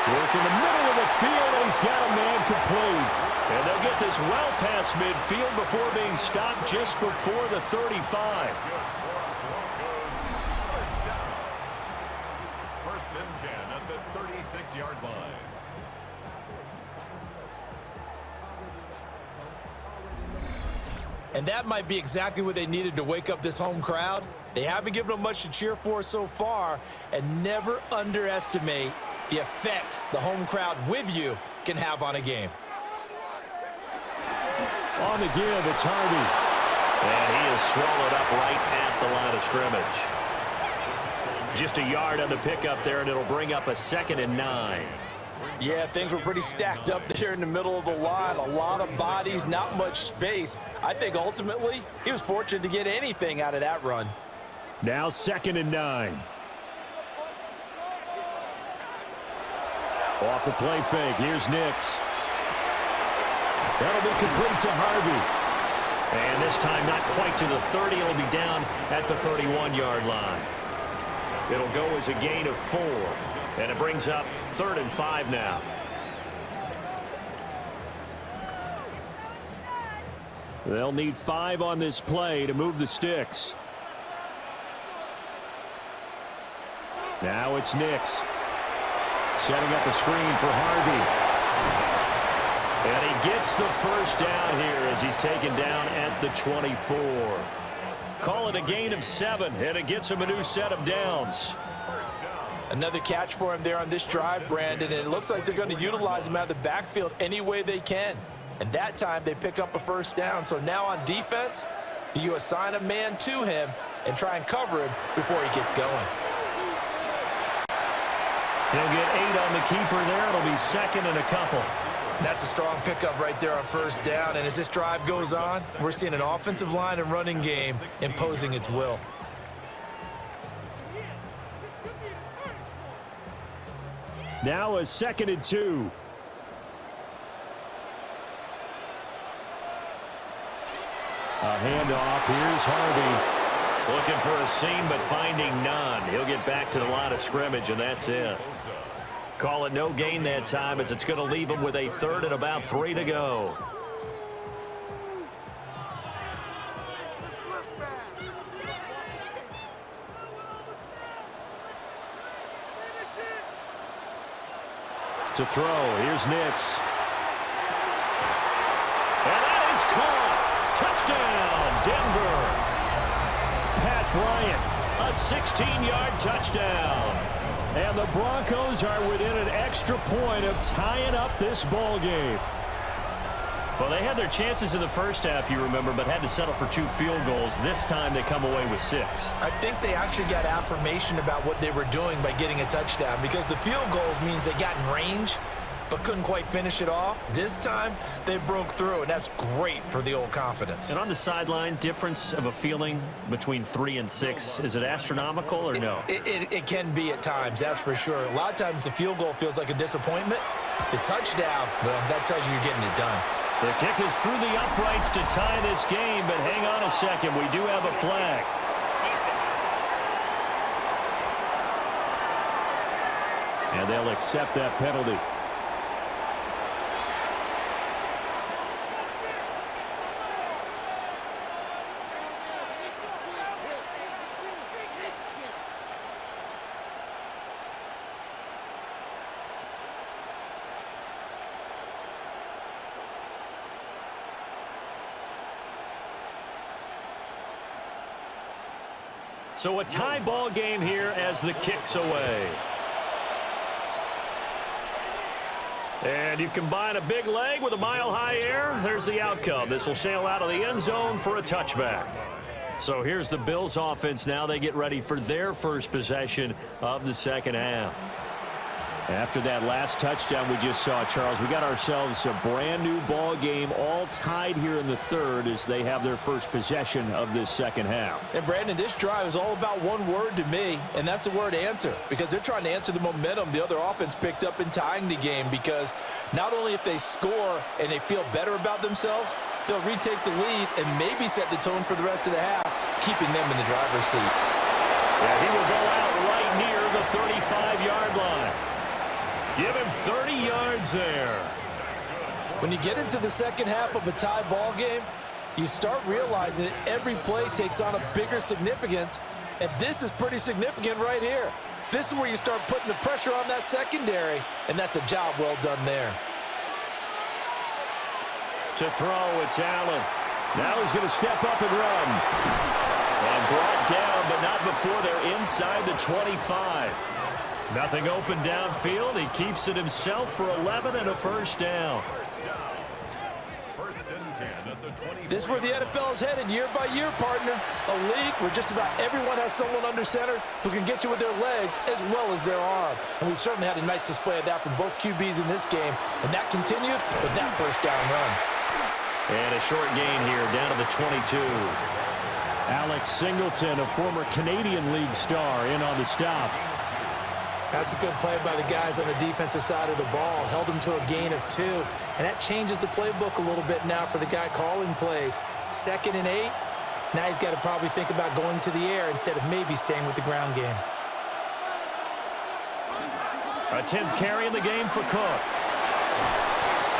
Work in the middle of the field, and he's got a man complete. And they'll get this well past midfield before being stopped just before the 35. First and 10 at the 36-yard line. And that might be exactly what they needed to wake up this home crowd. They haven't given them much to cheer for so far, and never underestimate the effect the home crowd with you can have on a game. On the give, it's Harvey. And he is swallowed up right at the line of scrimmage. Just a yard on the pickup there, and it'll bring up a 2nd and 9. Yeah, things were pretty stacked up there in the middle of the line. A lot of bodies, not much space. I think ultimately he was fortunate to get anything out of that run. Now 2nd and 9. Off the play fake, here's Nix. That'll be complete to Harvey. And this time not quite to the 30. It'll be down at the 31-yard line. It'll go as a gain of 4. And it brings up 3rd and 5 now. They'll need 5 on this play to move the sticks. Now it's Nix. Setting up a screen for Harvey. And he gets the first down here as he's taken down at the 24. Call it a gain of 7, and it gets him a new set of downs. Another catch for him there on this drive, Brandon, and it looks like they're going to utilize him out of the backfield any way they can. And that time they pick up a first down. So now on defense, do you assign a man to him and try and cover him before he gets going? He'll get 8 on the keeper there. It'll be 2nd and a couple. That's a strong pickup right there on first down. And as this drive goes on, we're seeing an offensive line and running game imposing its will. Now a 2nd and 2. A handoff. Here's Harvey. Looking for a seam, but finding none. He'll get back to the line of scrimmage, and that's it. Call it no gain that time, as it's going to leave him with a 3rd and about 3 to go. To throw, here's Nix. And that is caught. Touchdown, Denver. Pat Bryant, a 16-yard touchdown. And the Broncos are within an extra point of tying up this ball game. Well, they had their chances in the first half, you remember, but had to settle for 2 field goals. This time they come away with 6. I think they actually got affirmation about what they were doing by getting a touchdown, because the field goals means they got in range but couldn't quite finish it off. This time they broke through, and that's great for the old confidence. And on the sideline, difference of a feeling between 3 and 6, is it astronomical or no? It can be at times, that's for sure. A lot of times the field goal feels like a disappointment. The touchdown, well, that tells you you're getting it done. The kick is through the uprights to tie this game, but hang on a second. We do have a flag. And they'll accept that penalty. So a tie ball game here as the kick's away. And you combine a big leg with a mile-high air, there's the outcome. This will sail out of the end zone for a touchback. So here's the Bills offense now. They get ready for their first possession of the second half. After that last touchdown we just saw, Charles, we got ourselves a brand new ball game, all tied here in the third as they have their first possession of this second half. And Brandon, this drive is all about one word to me, and that's the word answer, because they're trying to answer the momentum the other offense picked up in tying the game, because not only if they score and they feel better about themselves, they'll retake the lead and maybe set the tone for the rest of the half, keeping them in the driver's seat. Yeah, he will go out right near the 35-yard line. Give him 30 yards there. When you get into the second half of a tie ball game, you start realizing that every play takes on a bigger significance, and this is pretty significant right here. This is where you start putting the pressure on that secondary, and that's a job well done there. To throw, it's Allen. Now he's going to step up and run. And brought down, but not before they're inside the 25. Nothing open downfield. He keeps it himself for 11 and a first down. First and 10 at the 20. This is where the NFL is headed year by year, partner. A league where just about everyone has someone under center who can get you with their legs as well as their arm. And we've certainly had a nice display of that from both QBs in this game. And that continued with that first down run. And a short gain here down to the 22. Alex Singleton, a former Canadian League star, in on the stop. That's a good play by the guys on the defensive side of the ball. Held them to a gain of 2. And that changes the playbook a little bit now for the guy calling plays. 2nd and 8. Now he's got to probably think about going to the air instead of maybe staying with the ground game. A 10th carry in the game for Cook.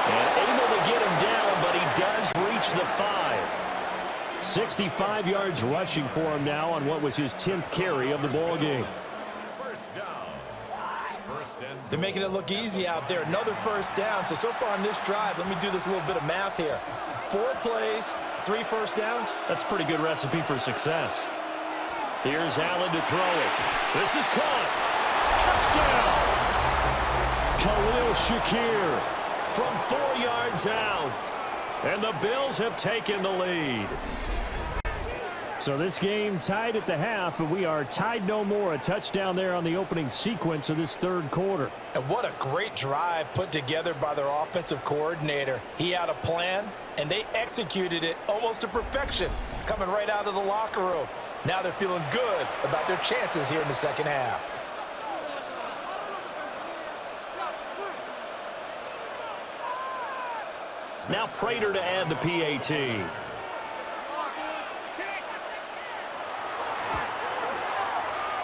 And able to get him down, but he does reach the 5. 65 yards rushing for him now on what was his 10th carry of the ball game. First down. They're making it look easy out there. Another first down. So far on this drive, let me do this little bit of math here. 4 plays, 3 first downs. That's a pretty good recipe for success. Here's Allen to throw it. This is caught. Touchdown! Khalil Shakir from 4 yards out. And the Bills have taken the lead. So this game tied at the half, but we are tied no more. A touchdown there on the opening sequence of this third quarter. And what a great drive put together by their offensive coordinator. He had a plan, and they executed it almost to perfection, coming right out of the locker room. Now they're feeling good about their chances here in the second half. Now Prater to add the PAT.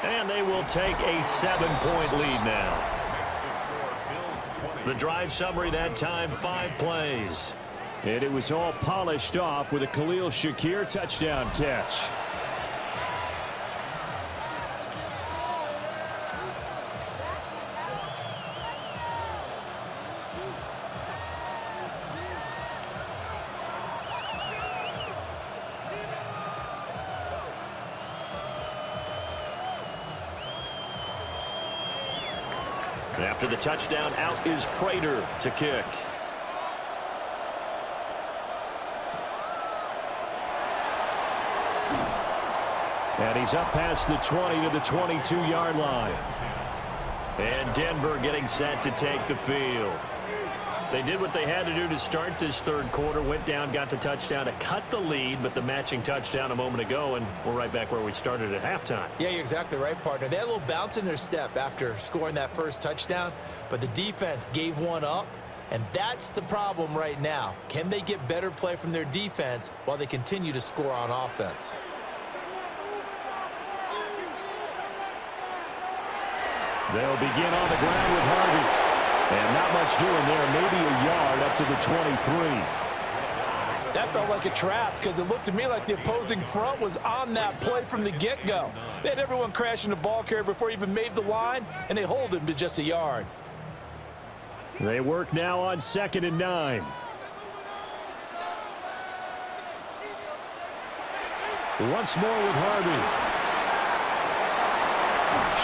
And they will take a 7-point lead now. The drive summary that time, 5 plays. And it was all polished off with a Khalil Shakir touchdown catch. After the touchdown, out is Prater to kick. And he's up past the 20 to the 22-yard line. And Denver getting set to take the field. They did what they had to do to start this third quarter. Went down, got the touchdown to cut the lead, but the matching touchdown a moment ago, and we're right back where we started at halftime. Yeah, you're exactly right, partner. They had a little bounce in their step after scoring that first touchdown, but the defense gave one up, and that's the problem right now. Can they get better play from their defense while they continue to score on offense? They'll begin on the ground with Harvey. And not much doing there, maybe a yard up to the 23. That felt like a trap because it looked to me like the opposing front was on that play from the get-go. They had everyone crashing the ball carrier before he even made the line, and they hold him to just a yard. They work now on 2nd and 9. Once more with Harvey.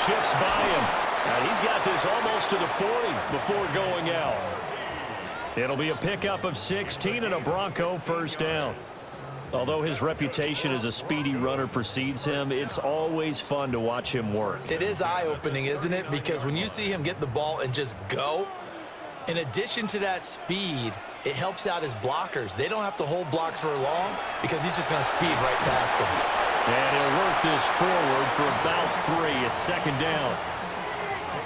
Shifts by him. And he's got this almost to the 40 before going out. It'll be a pickup of 16 and a Bronco first down. Although his reputation as a speedy runner precedes him, it's always fun to watch him work. It is eye-opening, isn't it? Because when you see him get the ball and just go, in addition to that speed, it helps out his blockers. They don't have to hold blocks for long because he's just going to speed right past them. And he'll work this forward for about 3 at 2nd down.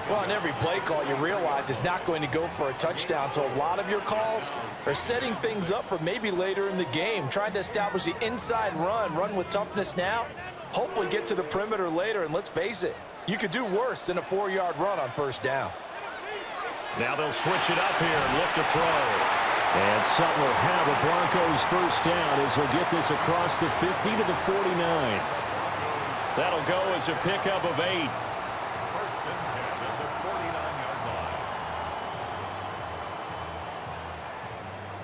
Well, on every play call, you realize it's not going to go for a touchdown. So a lot of your calls are setting things up for maybe later in the game, trying to establish the inside run with toughness now, hopefully get to the perimeter later. And let's face it, you could do worse than a 4-yard run on first down. Now they'll switch it up here and look to throw. And Sutton will have a Broncos first down as he'll get this across the 50 to the 49. That'll go as a pickup of 8. First and 10 at the 49-yard line.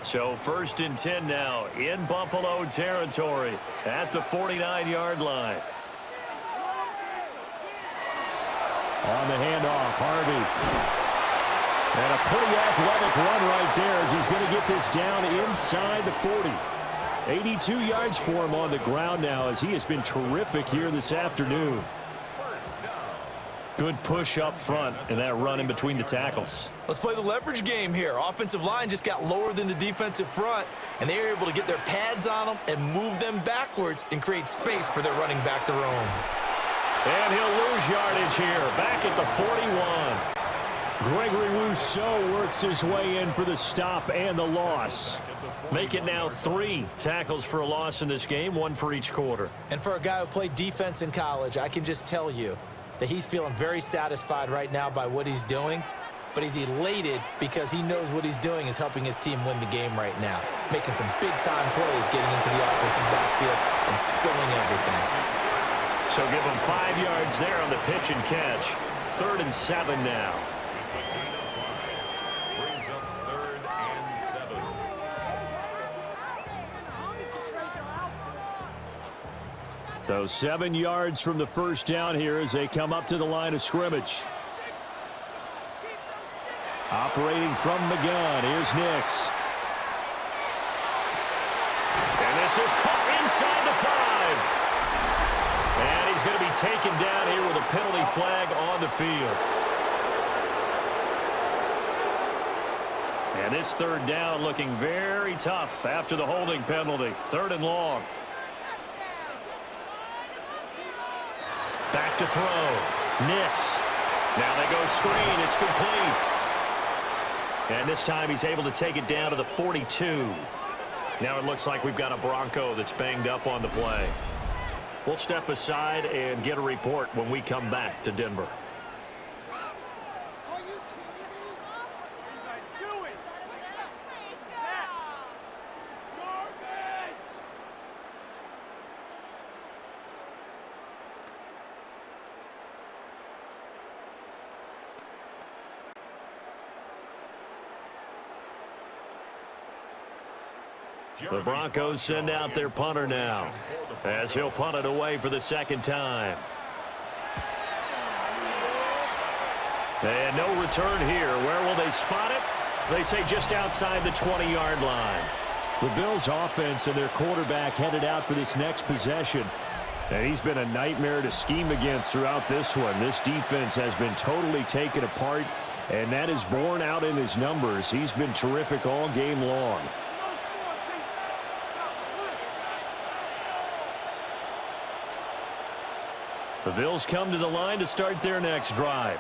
So 1st and 10 now in Buffalo territory at the 49-yard line. On the handoff, Harvey. And a pretty athletic run right there as he's going to get this down inside the 40. 82 yards for him on the ground now as he has been terrific here this afternoon. Good push up front and that run in between the tackles. Let's play the leverage game here. Offensive line just got lower than the defensive front, and they were able to get their pads on them and move them backwards and create space for their running back to roam. And he'll lose yardage here, back at the 41. Gregory Rousseau works his way in for the stop and the loss. Make it now 3 tackles for a loss in this game, 1 for each quarter. And for a guy who played defense in college, I can just tell you that he's feeling very satisfied right now by what he's doing, but he's elated because he knows what he's doing is helping his team win the game right now, making some big-time plays, getting into the offense's backfield and spilling everything. So give him 5 yards there on the pitch and catch. 3rd and 7 now. Brings up 3rd and 7. So 7 yards from the first down here as they come up to the line of scrimmage. Operating from the gun, here's Nix. And this is caught inside the 5. And he's going to be taken down here with a penalty flag on the field. And this 3rd down looking very tough after the holding penalty. 3rd and long. Back to throw. Nix. Now they go screen. It's complete. And this time he's able to take it down to the 42. Now it looks like we've got a Bronco that's banged up on the play. We'll step aside and get a report when we come back to Denver. The Broncos send out their punter now as he'll punt it away for the 2nd time. And no return here. Where will they spot it? They say just outside the 20-yard line. The Bills' offense and their quarterback headed out for this next possession. And he's been a nightmare to scheme against throughout this one. This defense has been totally taken apart, and that is borne out in his numbers. He's been terrific all game long. The Bills come to the line to start their next drive.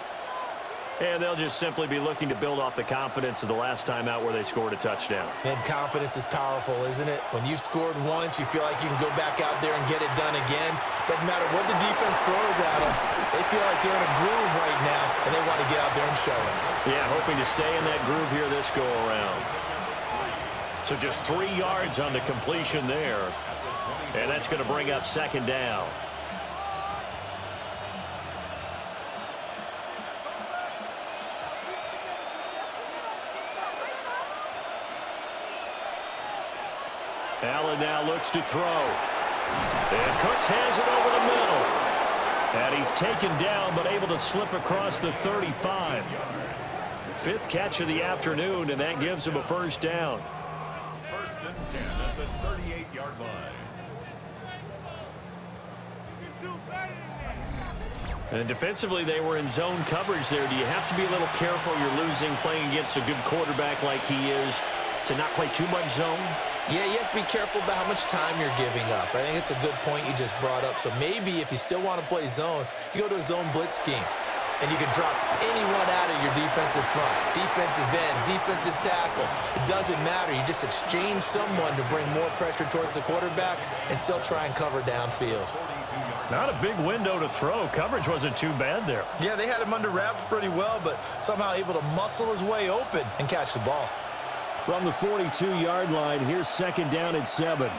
And they'll just simply be looking to build off the confidence of the last time out where they scored a touchdown. And confidence is powerful, isn't it? When you've scored once, you feel like you can go back out there and get it done again. Doesn't matter what the defense throws at them. They feel like they're in a groove right now, and they want to get out there and show it. Yeah, hoping to stay in that groove here this go-around. So just 3 yards on the completion there. And that's going to bring up second down. Allen now looks to throw. And Cooks has it over the middle. And he's taken down, but able to slip across the 35. 5th catch of the afternoon, and that gives him a first down. First and 10 at the 38-yard line. And defensively, they were in zone coverage there. Do you have to be a little careful? You're losing, playing against a good quarterback like he is, to not play too much zone? Yeah, you have to be careful about how much time you're giving up. I think it's a good point you just brought up. So maybe if you still want to play zone, you go to a zone blitz scheme, and you can drop anyone out of your defensive front, defensive end, defensive tackle. It doesn't matter. You just exchange someone to bring more pressure towards the quarterback and still try and cover downfield. Not a big window to throw. Coverage wasn't too bad there. Yeah, they had him under wraps pretty well, but somehow able to muscle his way open and catch the ball. From the 42-yard line, here's second down at 7.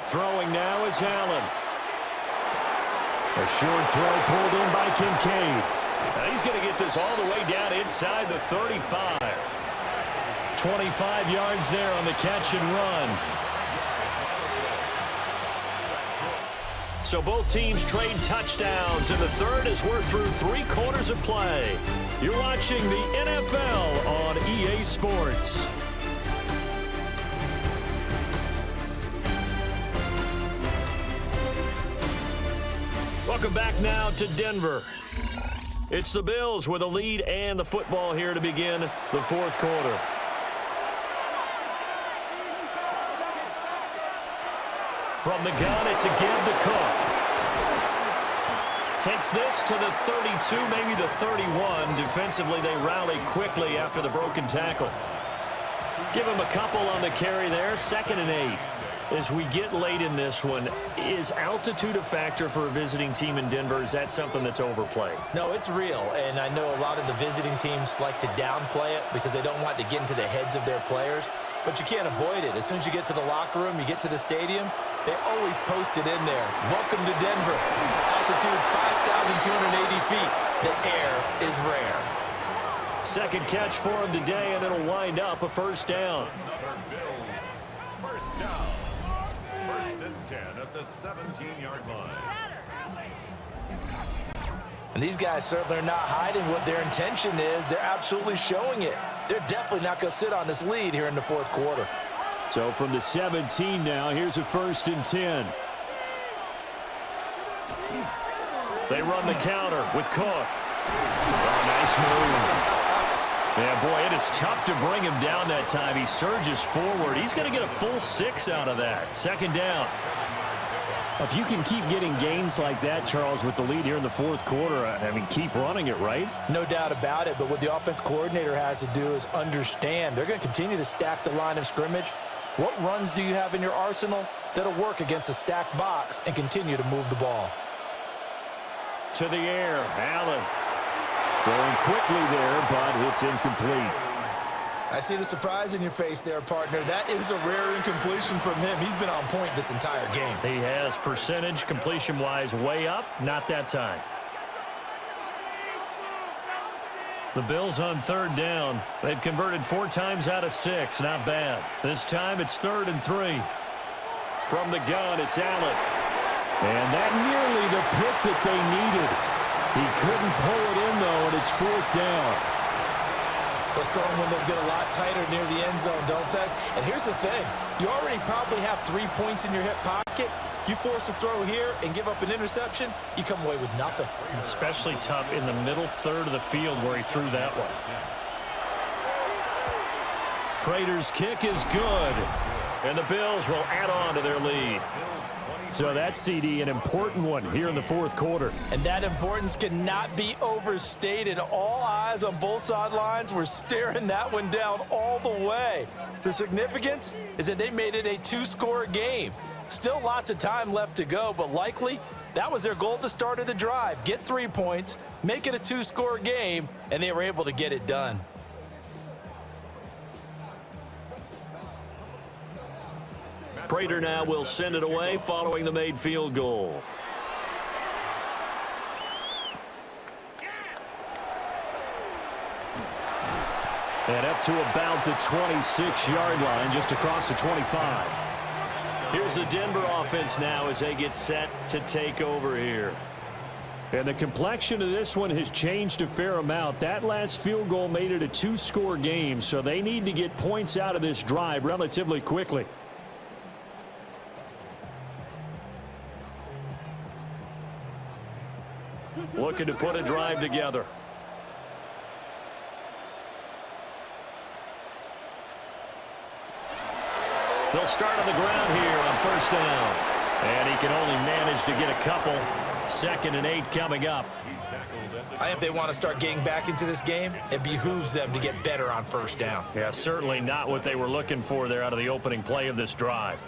Throwing now is Allen. A short throw pulled in by Kincaid. Now he's going to get this all the way down inside the 35. 25 yards there on the catch and run. So both teams trade touchdowns in the third as we're through 3 quarters of play. You're watching the NFL on EA Sports. Welcome back now to Denver. It's the Bills with a lead and the football here to begin the 4th quarter. From the gun, it's a give to Cook. Takes this to the 32, maybe the 31. Defensively, they rally quickly after the broken tackle. Give him a couple on the carry there. 2nd and 8. As we get late in this one, is altitude a factor for a visiting team in Denver? Is that something that's overplayed? No, it's real, and I know a lot of the visiting teams like to downplay it because they don't want to get into the heads of their players, but you can't avoid it. As soon as you get to the locker room, you get to the stadium, they always post it in there. Welcome to Denver. Altitude 5,280 feet. The air is rare. 2nd catch for him today, and it'll wind up a first down. Bills. First down. First and 10 at the 17-yard line. And these guys certainly are not hiding what their intention is. They're absolutely showing it. They're definitely not going to sit on this lead here in the 4th quarter. So from the 17 now, here's a 1st and 10. They run the counter with Cook. Oh, nice move. Yeah, boy, it is tough to bring him down that time. He surges forward. He's going to get a full 6 out of that. 2nd down. If you can keep getting gains like that, Charles, with the lead here in the 4th quarter, I mean, keep running it, right? No doubt about it, but what the offense coordinator has to do is understand. They're going to continue to stack the line of scrimmage. What runs do you have in your arsenal that'll work against a stacked box and continue to move the ball? To the air, Allen. Throwing quickly there, but it's incomplete. I see the surprise in your face there, partner. That is a rare incompletion from him. He's been on point this entire game. He has percentage completion-wise way up. Not that time. The Bills on 3rd down. They've converted 4 times out of 6. Not bad. This time it's 3rd and 3. From the gun, it's Allen. And that nearly the pick that they needed. He couldn't pull it in, though, and it's 4th down. Those throwing windows get a lot tighter near the end zone, don't they? And here's the thing. You already probably have 3 points in your hip pocket. You force a throw here and give up an interception, you come away with nothing. Especially tough in the middle third of the field where he threw that one. Prater's kick is good. And the Bills will add on to their lead. So that's, CD, an important one here in the fourth quarter. And that importance cannot be overstated. All eyes on both sidelines were staring that one down all the way. The significance is that they made it a two-score game. Still lots of time left to go, but likely that was their goal at the start of the drive. Get 3 points, make it a two-score game, and they were able to get it done. Prater now will send it away following the made field goal. And up to about the 26-yard line, just across the 25. Here's the Denver offense now as they get set to take over here. And the complexion of this one has changed a fair amount. That last field goal made it a two-score game, so they need to get points out of this drive relatively quickly. Looking to put a drive together. They'll start on the ground here on first down. And he can only manage to get a couple. 2nd and 8 coming up. I think if they want to start getting back into this game, it behooves them to get better on first down. Yeah, certainly not what they were looking for there out of the opening play of this drive.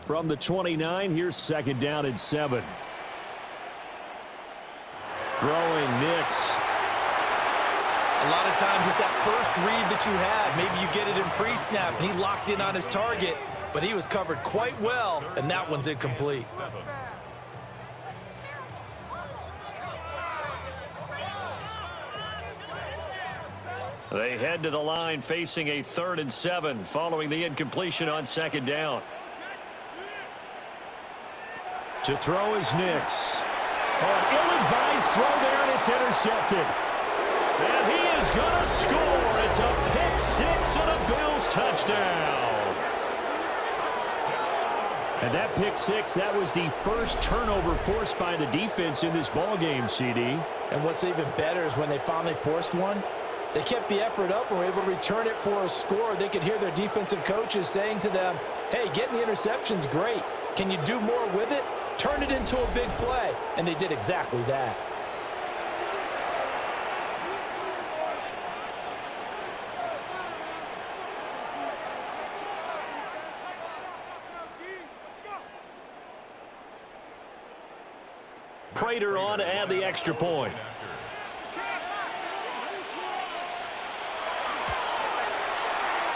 From the 29, here's 2nd down and 7. Throwing Nix. A lot of times it's that first read that you had. Maybe you get it in pre-snap, and he locked in on his target, but he was covered quite well, and that one's incomplete. They head to the line facing a 3rd and 7 following the incompletion on 2nd down. To throw is Nix. An ill-advised throw there, and it's intercepted. And he is going to score. It's a pick 6 and a Bills touchdown. And that pick 6, that was the first turnover forced by the defense in this ballgame, CD. And what's even better is when they finally forced one, they kept the effort up and were able to return it for a score. They could hear their defensive coaches saying to them, hey, getting the interception's great. Can you do more with it? Turn it into a big play. And they did exactly that. Prater on to add the extra point.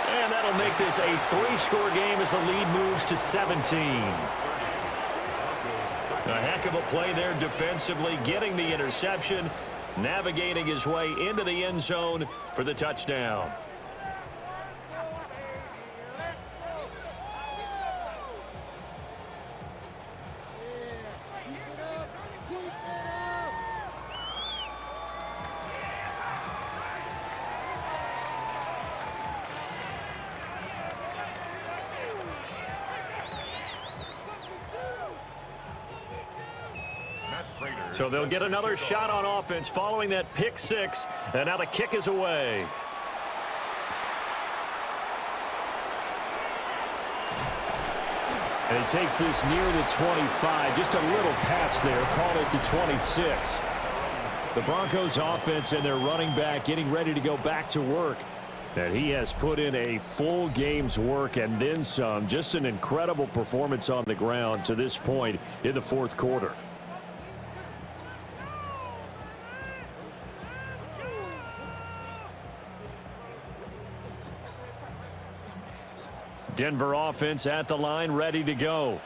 And that'll make this a 3-score game as the lead moves to 17. A heck of a play there defensively, getting the interception, navigating his way into the end zone for the touchdown. So they'll get another shot on offense following that pick 6, and now the kick is away. And he takes this near the 25, just a little pass there, call it the 26. The Broncos offense and their running back getting ready to go back to work. And he has put in a full game's work and then some. Just an incredible performance on the ground to this point in the fourth quarter. Denver offense at the line, ready to go.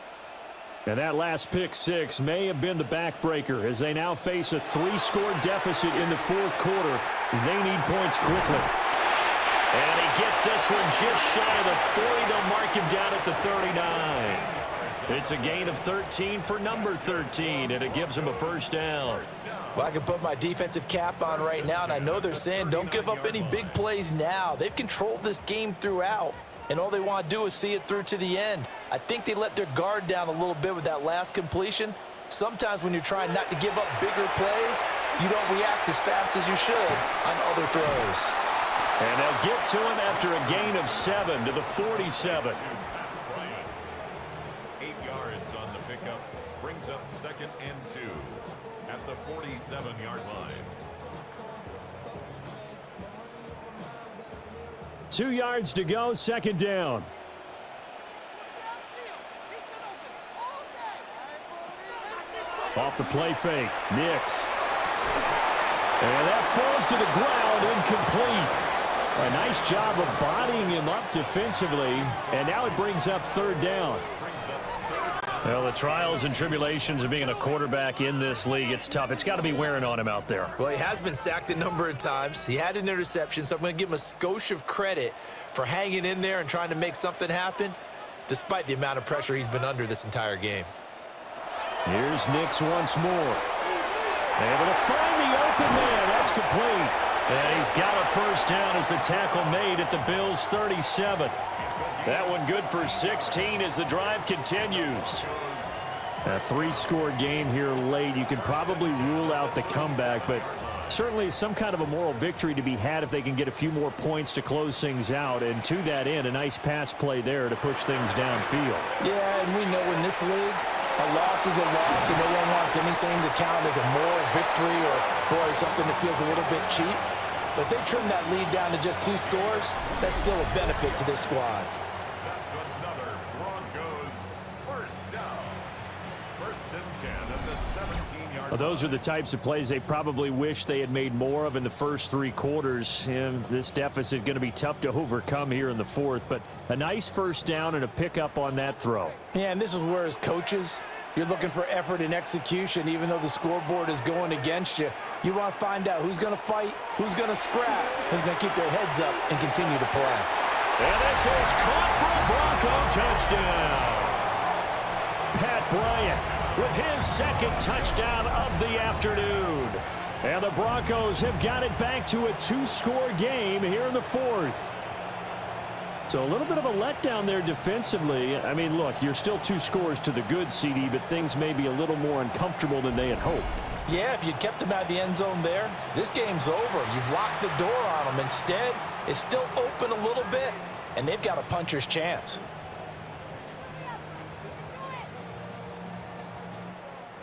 And that last pick 6 may have been the backbreaker as they now face a 3-score deficit in the fourth quarter. They need points quickly. And he gets this one just shy of the 40. They'll mark him down at the 39. It's a gain of 13 for number 13, and it gives him a first down. Well, I can put my defensive cap on right now, and I know they're saying don't give up any big plays now. They've controlled this game throughout, and all they want to do is see it through to the end. I think they let their guard down a little bit with that last completion. Sometimes when you're trying not to give up bigger plays, you don't react as fast as you should on other throws. And they'll get to him after a gain of 7 to the 47. 8 yards on the pickup. Brings up 2nd and 2 at the 47-yard line. 2 yards to go, 2nd down. Off the play fake, Nix. And that falls to the ground, incomplete. A nice job of bodying him up defensively, and now it brings up 3rd down. Well, the trials and tribulations of being a quarterback in this league, it's tough. It's got to be wearing on him out there. Well, he has been sacked a number of times. He had an interception, so I'm going to give him a skosh of credit for hanging in there and trying to make something happen, despite the amount of pressure he's been under this entire game. Here's Nix once more. Able to find the open man. That's complete. And he's got a 1st down as the tackle made at the Bills' 37. That one good for 16 as the drive continues. A 3-score game here late. You can probably rule out the comeback, but certainly some kind of a moral victory to be had if they can get a few more points to close things out. And to that end, a nice pass play there to push things downfield. Yeah, and we know in this league, a loss is a loss, and no one wants anything to count as a moral victory or, boy, something that feels a little bit cheap. But if they trim that lead down to just 2 scores, that's still a benefit to this squad. That's another Broncos 1st down. 1st and 10 at the 17-yard Well, those are the types of plays they probably wish they had made more of in the first 3 quarters. And this deficit going to be tough to overcome here in the 4th. But a nice 1st down and a pickup on that throw. Yeah, and this is where as coaches, you're looking for effort and execution, even though the scoreboard is going against you. You want to find out who's going to fight, who's going to scrap, who's going to keep their heads up and continue to play. And this is caught for a Bronco touchdown. Pat Bryant with his 2nd touchdown of the afternoon. And the Broncos have got it back to a 2-score game here in the 4th. So a little bit of a letdown there defensively. I mean, look, you're still 2 scores to the good, CD, but things may be a little more uncomfortable than they had hoped. Yeah, if you kept them out of the end zone there, this game's over. You've locked the door on them. Instead, it's still open a little bit, and they've got a puncher's chance.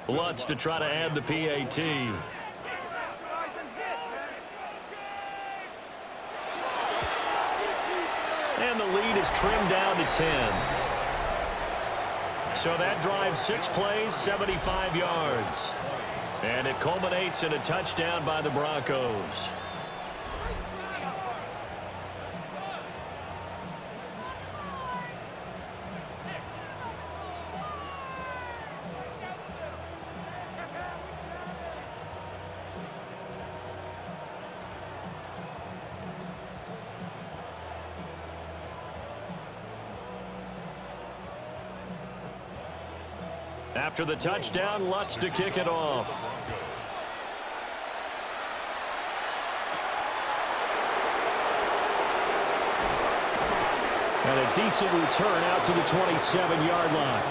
Lutz to try to add the PAT. And the lead is trimmed down to 10. So that drive 6 plays, 75 yards. And it culminates in a touchdown by the Broncos. After the touchdown, Lutz to kick it off. And a decent return out to the 27-yard line.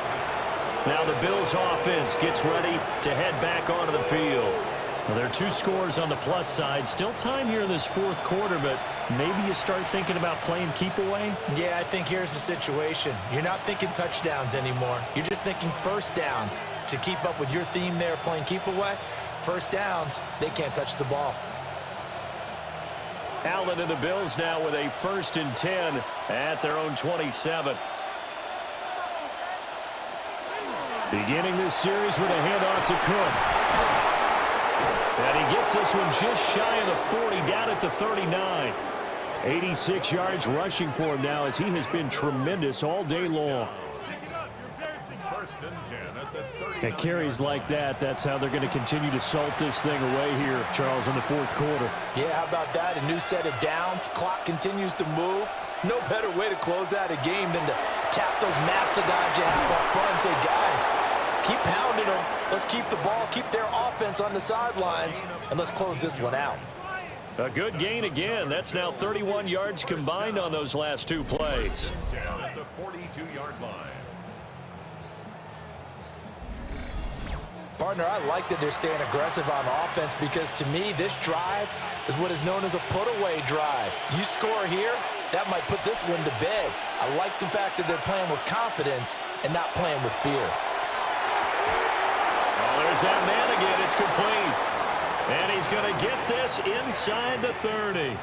Now the Bills offense gets ready to head back onto the field. Well, there are 2 scores on the plus side. Still time here in this 4th quarter, but maybe you start thinking about playing keep away? Yeah, I think here's the situation. You're not thinking touchdowns anymore. You're just thinking 1st downs. To keep up with your theme there, playing keep away, 1st downs, they can't touch the ball. Allen and the Bills now with a 1st and 10 at their own 27. Beginning this series with a handoff to Cook. And he gets this one just shy of the 40, down at the 39. 86 yards rushing for him now as he has been tremendous all day long. And carries like that, that's how they're going to continue to salt this thing away here, Charles, in the 4th quarter. Yeah, how about that? A new set of downs. Clock continues to move. No better way to close out a game than to tap those mastodons you have up front and say, guys, keep pounding them. Let's keep the ball, keep their offense on the sidelines, and let's close this one out. A good gain again. That's now 31 yards combined on those last 2 plays. At the 42-yard line. Partner, I like that they're staying aggressive on offense because to me, this drive is what is known as a put-away drive. You score here, that might put this one to bed. I like the fact that they're playing with confidence and not playing with fear. Oh, there's that man again. It's complete. And he's going to get this inside the 30.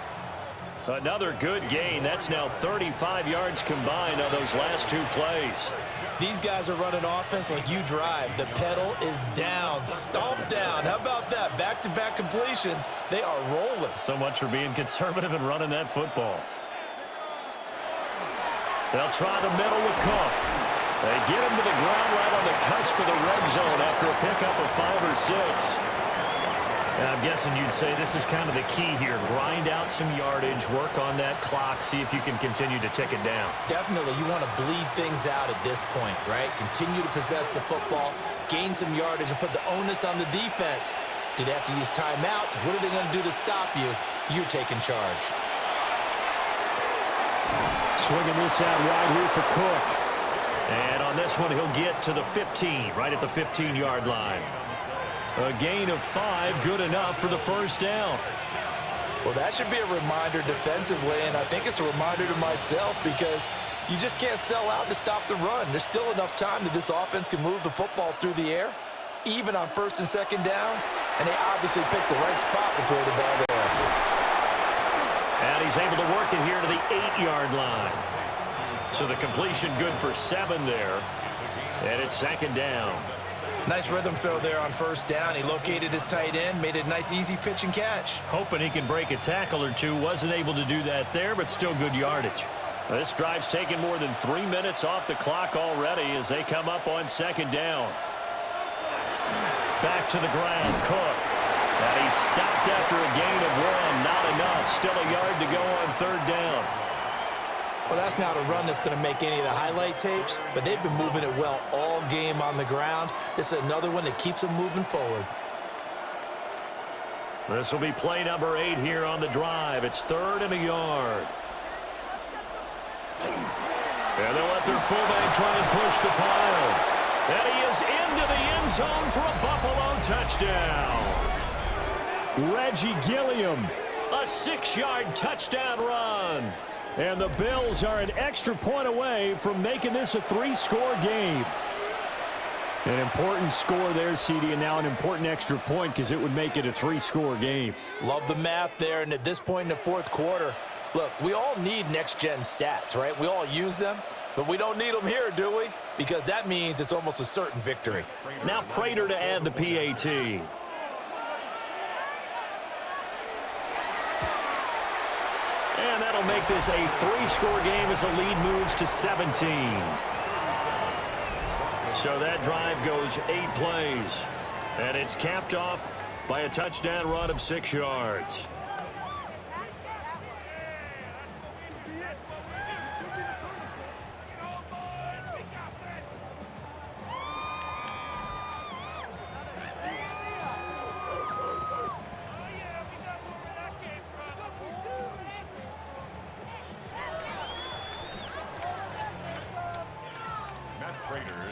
Another good gain. That's now 35 yards combined on those last two plays. These guys are running offense like you drive. The pedal is down, stomp down. How about that? Back-to-back completions. They are rolling. So much for being conservative and running that football. They'll try the middle with Cook. They get him to the ground right on the cusp of the red zone after a pickup of 5 or 6. And I'm guessing you'd say this is kind of the key here. Grind out some yardage, work on that clock, see if you can continue to tick it down. Definitely, you want to bleed things out at this point, right? Continue to possess the football, gain some yardage, and put the onus on the defense. Do they have to use timeouts? What are they going to do to stop you? You're taking charge. Swinging this out wide here for Cook. And on this one, he'll get to the 15, right at the 15-yard line. A gain of 5, good enough for the first down. Well, that should be a reminder defensively, and I think it's a reminder to myself because you just can't sell out to stop the run. There's still enough time that this offense can move the football through the air, even on first and second downs, and they obviously picked the right spot to throw the ball there. And he's able to work it here to the 8-yard line. So the completion good for 7 there, and it's second down. Nice rhythm throw there on first down. He located his tight end, made a nice easy pitch and catch. Hoping he can break a tackle or two. Wasn't able to do that there, but still good yardage. This drive's taken more than 3 minutes off the clock already as they come up on second down. Back to the ground, Cook. And he's stopped after a gain of 1. Not enough. Still a yard to go on third down. Well, that's not a run that's going to make any of the highlight tapes, but they've been moving it well all game on the ground. This is another one that keeps them moving forward. This will be play number 8 here on the drive. It's 3rd and a yard. And they'll let their fullback try and push the pile. And he is into the end zone for a Buffalo touchdown. Reggie Gilliam, a 6-yard touchdown run. And the Bills are an extra point away from making this a 3-score game. An important score there, CD, and now an important extra point because it would make it a 3-score game. Love the math there, and at this point in the fourth quarter, look, we all need next-gen stats, right? We all use them, but we don't need them here, do we? Because that means it's almost a certain victory. Now Prater to add the PAT. And that'll make this a 3-score game as the lead moves to 17. So that drive goes 8 plays. And it's capped off by a touchdown run of 6 yards.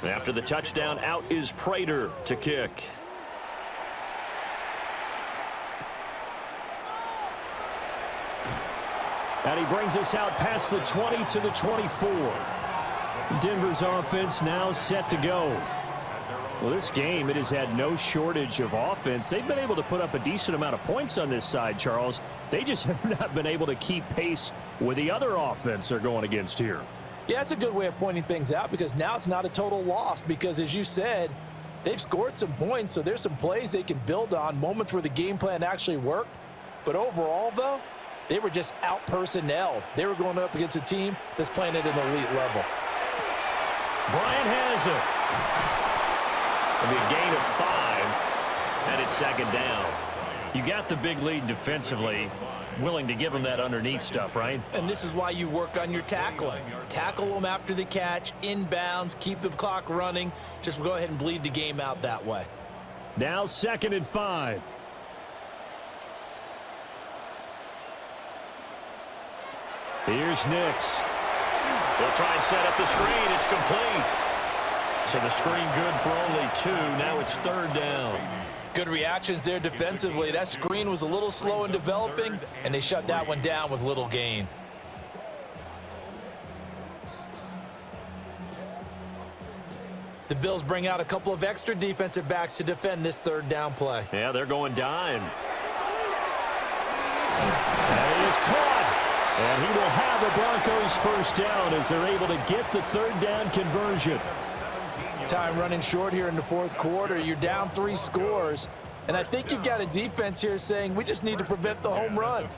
After the touchdown, out is Prater to kick. And he brings us out past the 20 to the 24. Denver's offense now set to go. Well, this game, it has had no shortage of offense. They've been able to put up a decent amount of points on this side, Charles. They just have not been able to keep pace with the other offense they're going against here. Yeah, that's a good way of pointing things out because now it's not a total loss because, as you said, they've scored some points, so there's some plays they can build on, moments where the game plan actually worked. But overall, though, they were just out-personnel. They were going up against a team that's playing at an elite level. Bryant has it. It'll be a gain of 5, and it's second down. You got the big lead defensively. Willing to give them that underneath stuff, right? And this is why you work on your tackling. Tackle them after the catch, inbounds, keep the clock running. Just go ahead and bleed the game out that way. Now 2nd and 5. Here's Nix. They'll try and set up the screen. It's complete. So the screen good for only 2. Now it's 3rd down. Good reactions there defensively. That screen was a little slow in developing, and they shut that one down with little gain. The Bills bring out a couple of extra defensive backs to defend this 3rd down play. Yeah, they're going dime. And he is caught. And he will have the Broncos 1st down as they're able to get the 3rd down conversion. Time running short here in the 4th quarter. You're down 3 scores. And I think you've got a defense here saying we just need to prevent the home run.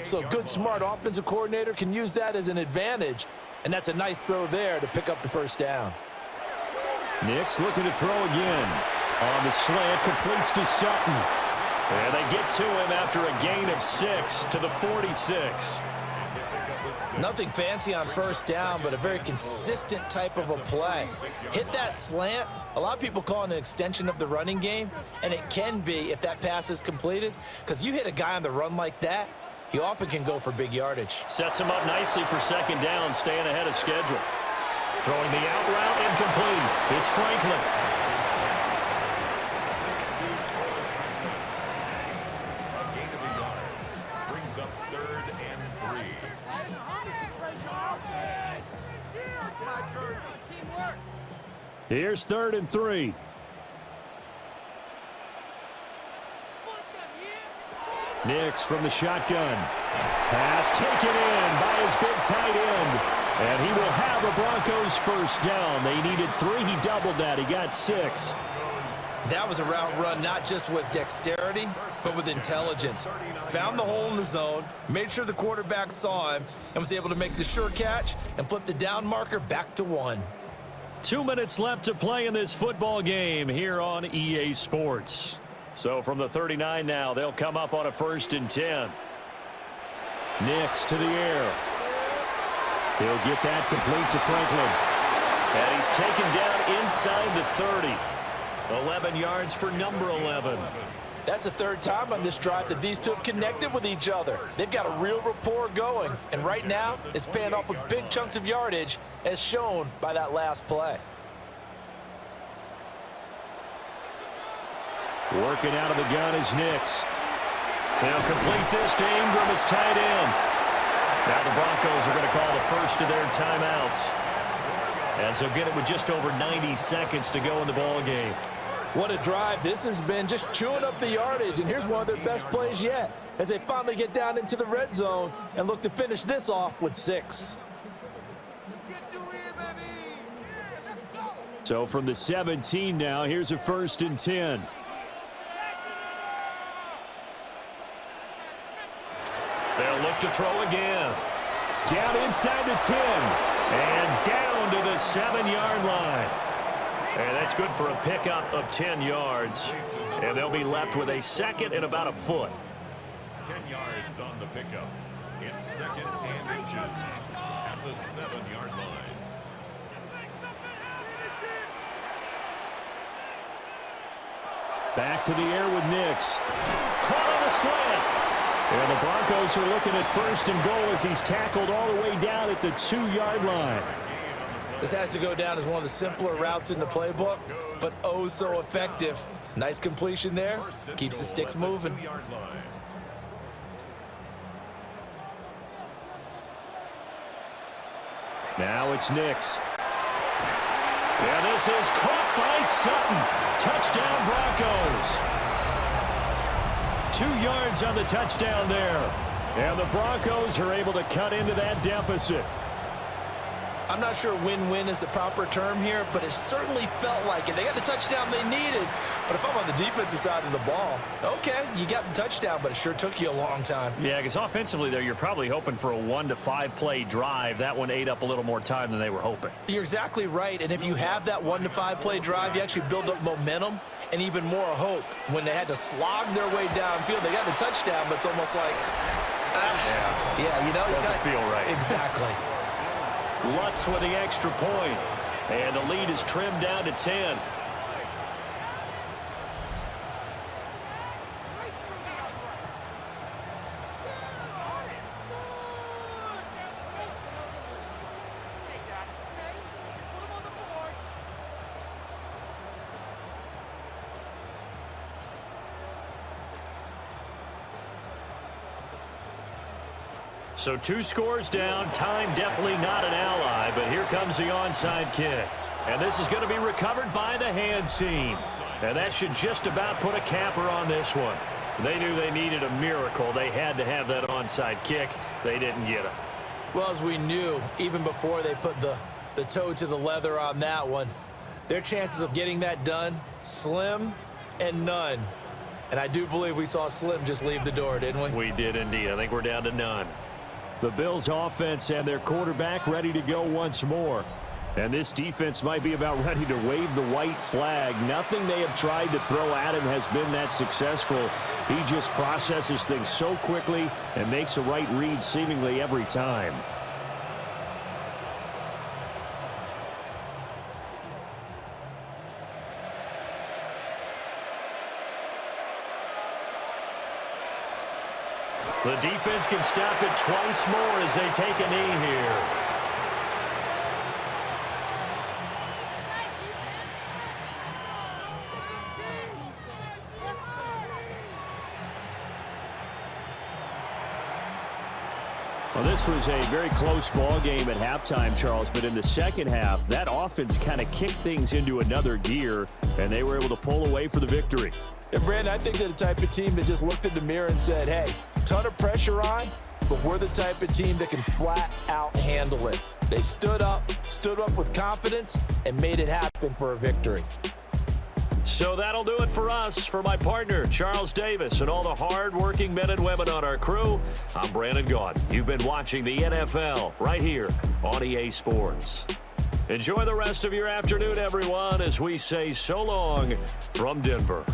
So a good, smart offensive coordinator can use that as an advantage. And that's a nice throw there to pick up the 1st down. Nix looking to throw again. On the slant, completes to Sutton. And they get to him after a gain of 6 to the 46. Nothing fancy on 1st down, but a very consistent type of a play. Hit that slant. A lot of people call it an extension of the running game, and it can be if that pass is completed, because you hit a guy on the run like that, he often can go for big yardage. Sets him up nicely for 2nd down, staying ahead of schedule. Throwing the out route, incomplete. It's Franklin. Brings up 3rd and 3. Here's 3rd and 3. Nix from the shotgun. Pass taken in by his big tight end. And he will have the Broncos 1st down. They needed 3. He doubled that. He got 6. That was a route run not just with dexterity, but with intelligence. Found the hole in the zone, made sure the quarterback saw him, and was able to make the sure catch and flip the down marker back to 1. 2 minutes left to play in this football game here on EA Sports. So from the 39 now, they'll come up on a 1st and 10. Nix to the air. He'll get that complete to Franklin. And he's taken down inside the 30. 11 yards for number 11. That's the 3rd time on this drive that these two have connected with each other. They've got a real rapport going. And right now, it's paying off with big chunks of yardage, as shown by that last play. Working out of the gun is Nix. They'll complete this to Ingram as tight end. Now the Broncos are going to call the first of their timeouts, as they'll get it with just over 90 seconds to go in the ball game. What a drive. This has been just chewing up the yardage, and here's one of their best plays yet as they finally get down into the red zone and look to finish this off with 6. So from the 17 now, here's a 1st and 10. They'll look to throw again. Down inside the 10. And down to the 7-yard line. And that's good for a pickup of 10 yards. And they'll be left with a 2nd and about a foot. 10 yards on the pickup. It's 2nd and inches at the 7-yard line. Back to the air with Nix. Caught on the slant. And the Broncos are looking at 1st and goal as he's tackled all the way down at the 2-yard line. This has to go down as one of the simpler routes in the playbook, but oh so effective. Nice completion there. Keeps the sticks moving. Now it's Nix. And this is caught by Sutton. Touchdown Broncos. 2 yards on the touchdown there. And the Broncos are able to cut into that deficit. I'm not sure win-win is the proper term here, but it certainly felt like it. They got the touchdown they needed, but if I'm on the defensive side of the ball, okay, you got the touchdown, but it sure took you a long time. Yeah, because offensively there, you're probably hoping for a 1 to 5 play drive. That one ate up a little more time than they were hoping. You're exactly right, and if you have that 1 to 5 play drive, you actually build up momentum and even more hope. When they had to slog their way downfield, they got the touchdown, but it's almost like, yeah, you know, doesn't feel right. Exactly. Lutz with the extra point, and the lead is trimmed down to 10. So 2 scores down. Time definitely not an ally, but here comes the onside kick. And this is going to be recovered by the hands team. And that should just about put a capper on this one. They knew they needed a miracle. They had to have that onside kick. They didn't get it. Well, as we knew, even before they put the toe to the leather on that one, their chances of getting that done, slim and none. And I do believe we saw Slim just leave the door, didn't we? We did indeed. I think we're down to none. The Bills offense and their quarterback ready to go once more. And this defense might be about ready to wave the white flag. Nothing they have tried to throw at him has been that successful. He just processes things so quickly and makes the right read seemingly every time. The defense can stop it twice more as they take a knee here. Well, this was a very close ball game at halftime, Charles, but in the second half, that offense kind of kicked things into another gear, and they were able to pull away for the victory. And, Brandon, I think they're the type of team that just looked in the mirror and said, hey, ton of pressure on, but we're the type of team that can flat out handle it. They stood up with confidence, and made it happen for a victory. So that'll do it for us. For my partner, Charles Davis, and all the hard-working men and women on our crew, I'm Brandon Gaudin. You've been watching the NFL right here on EA Sports. Enjoy the rest of your afternoon, everyone, as we say so long from Denver.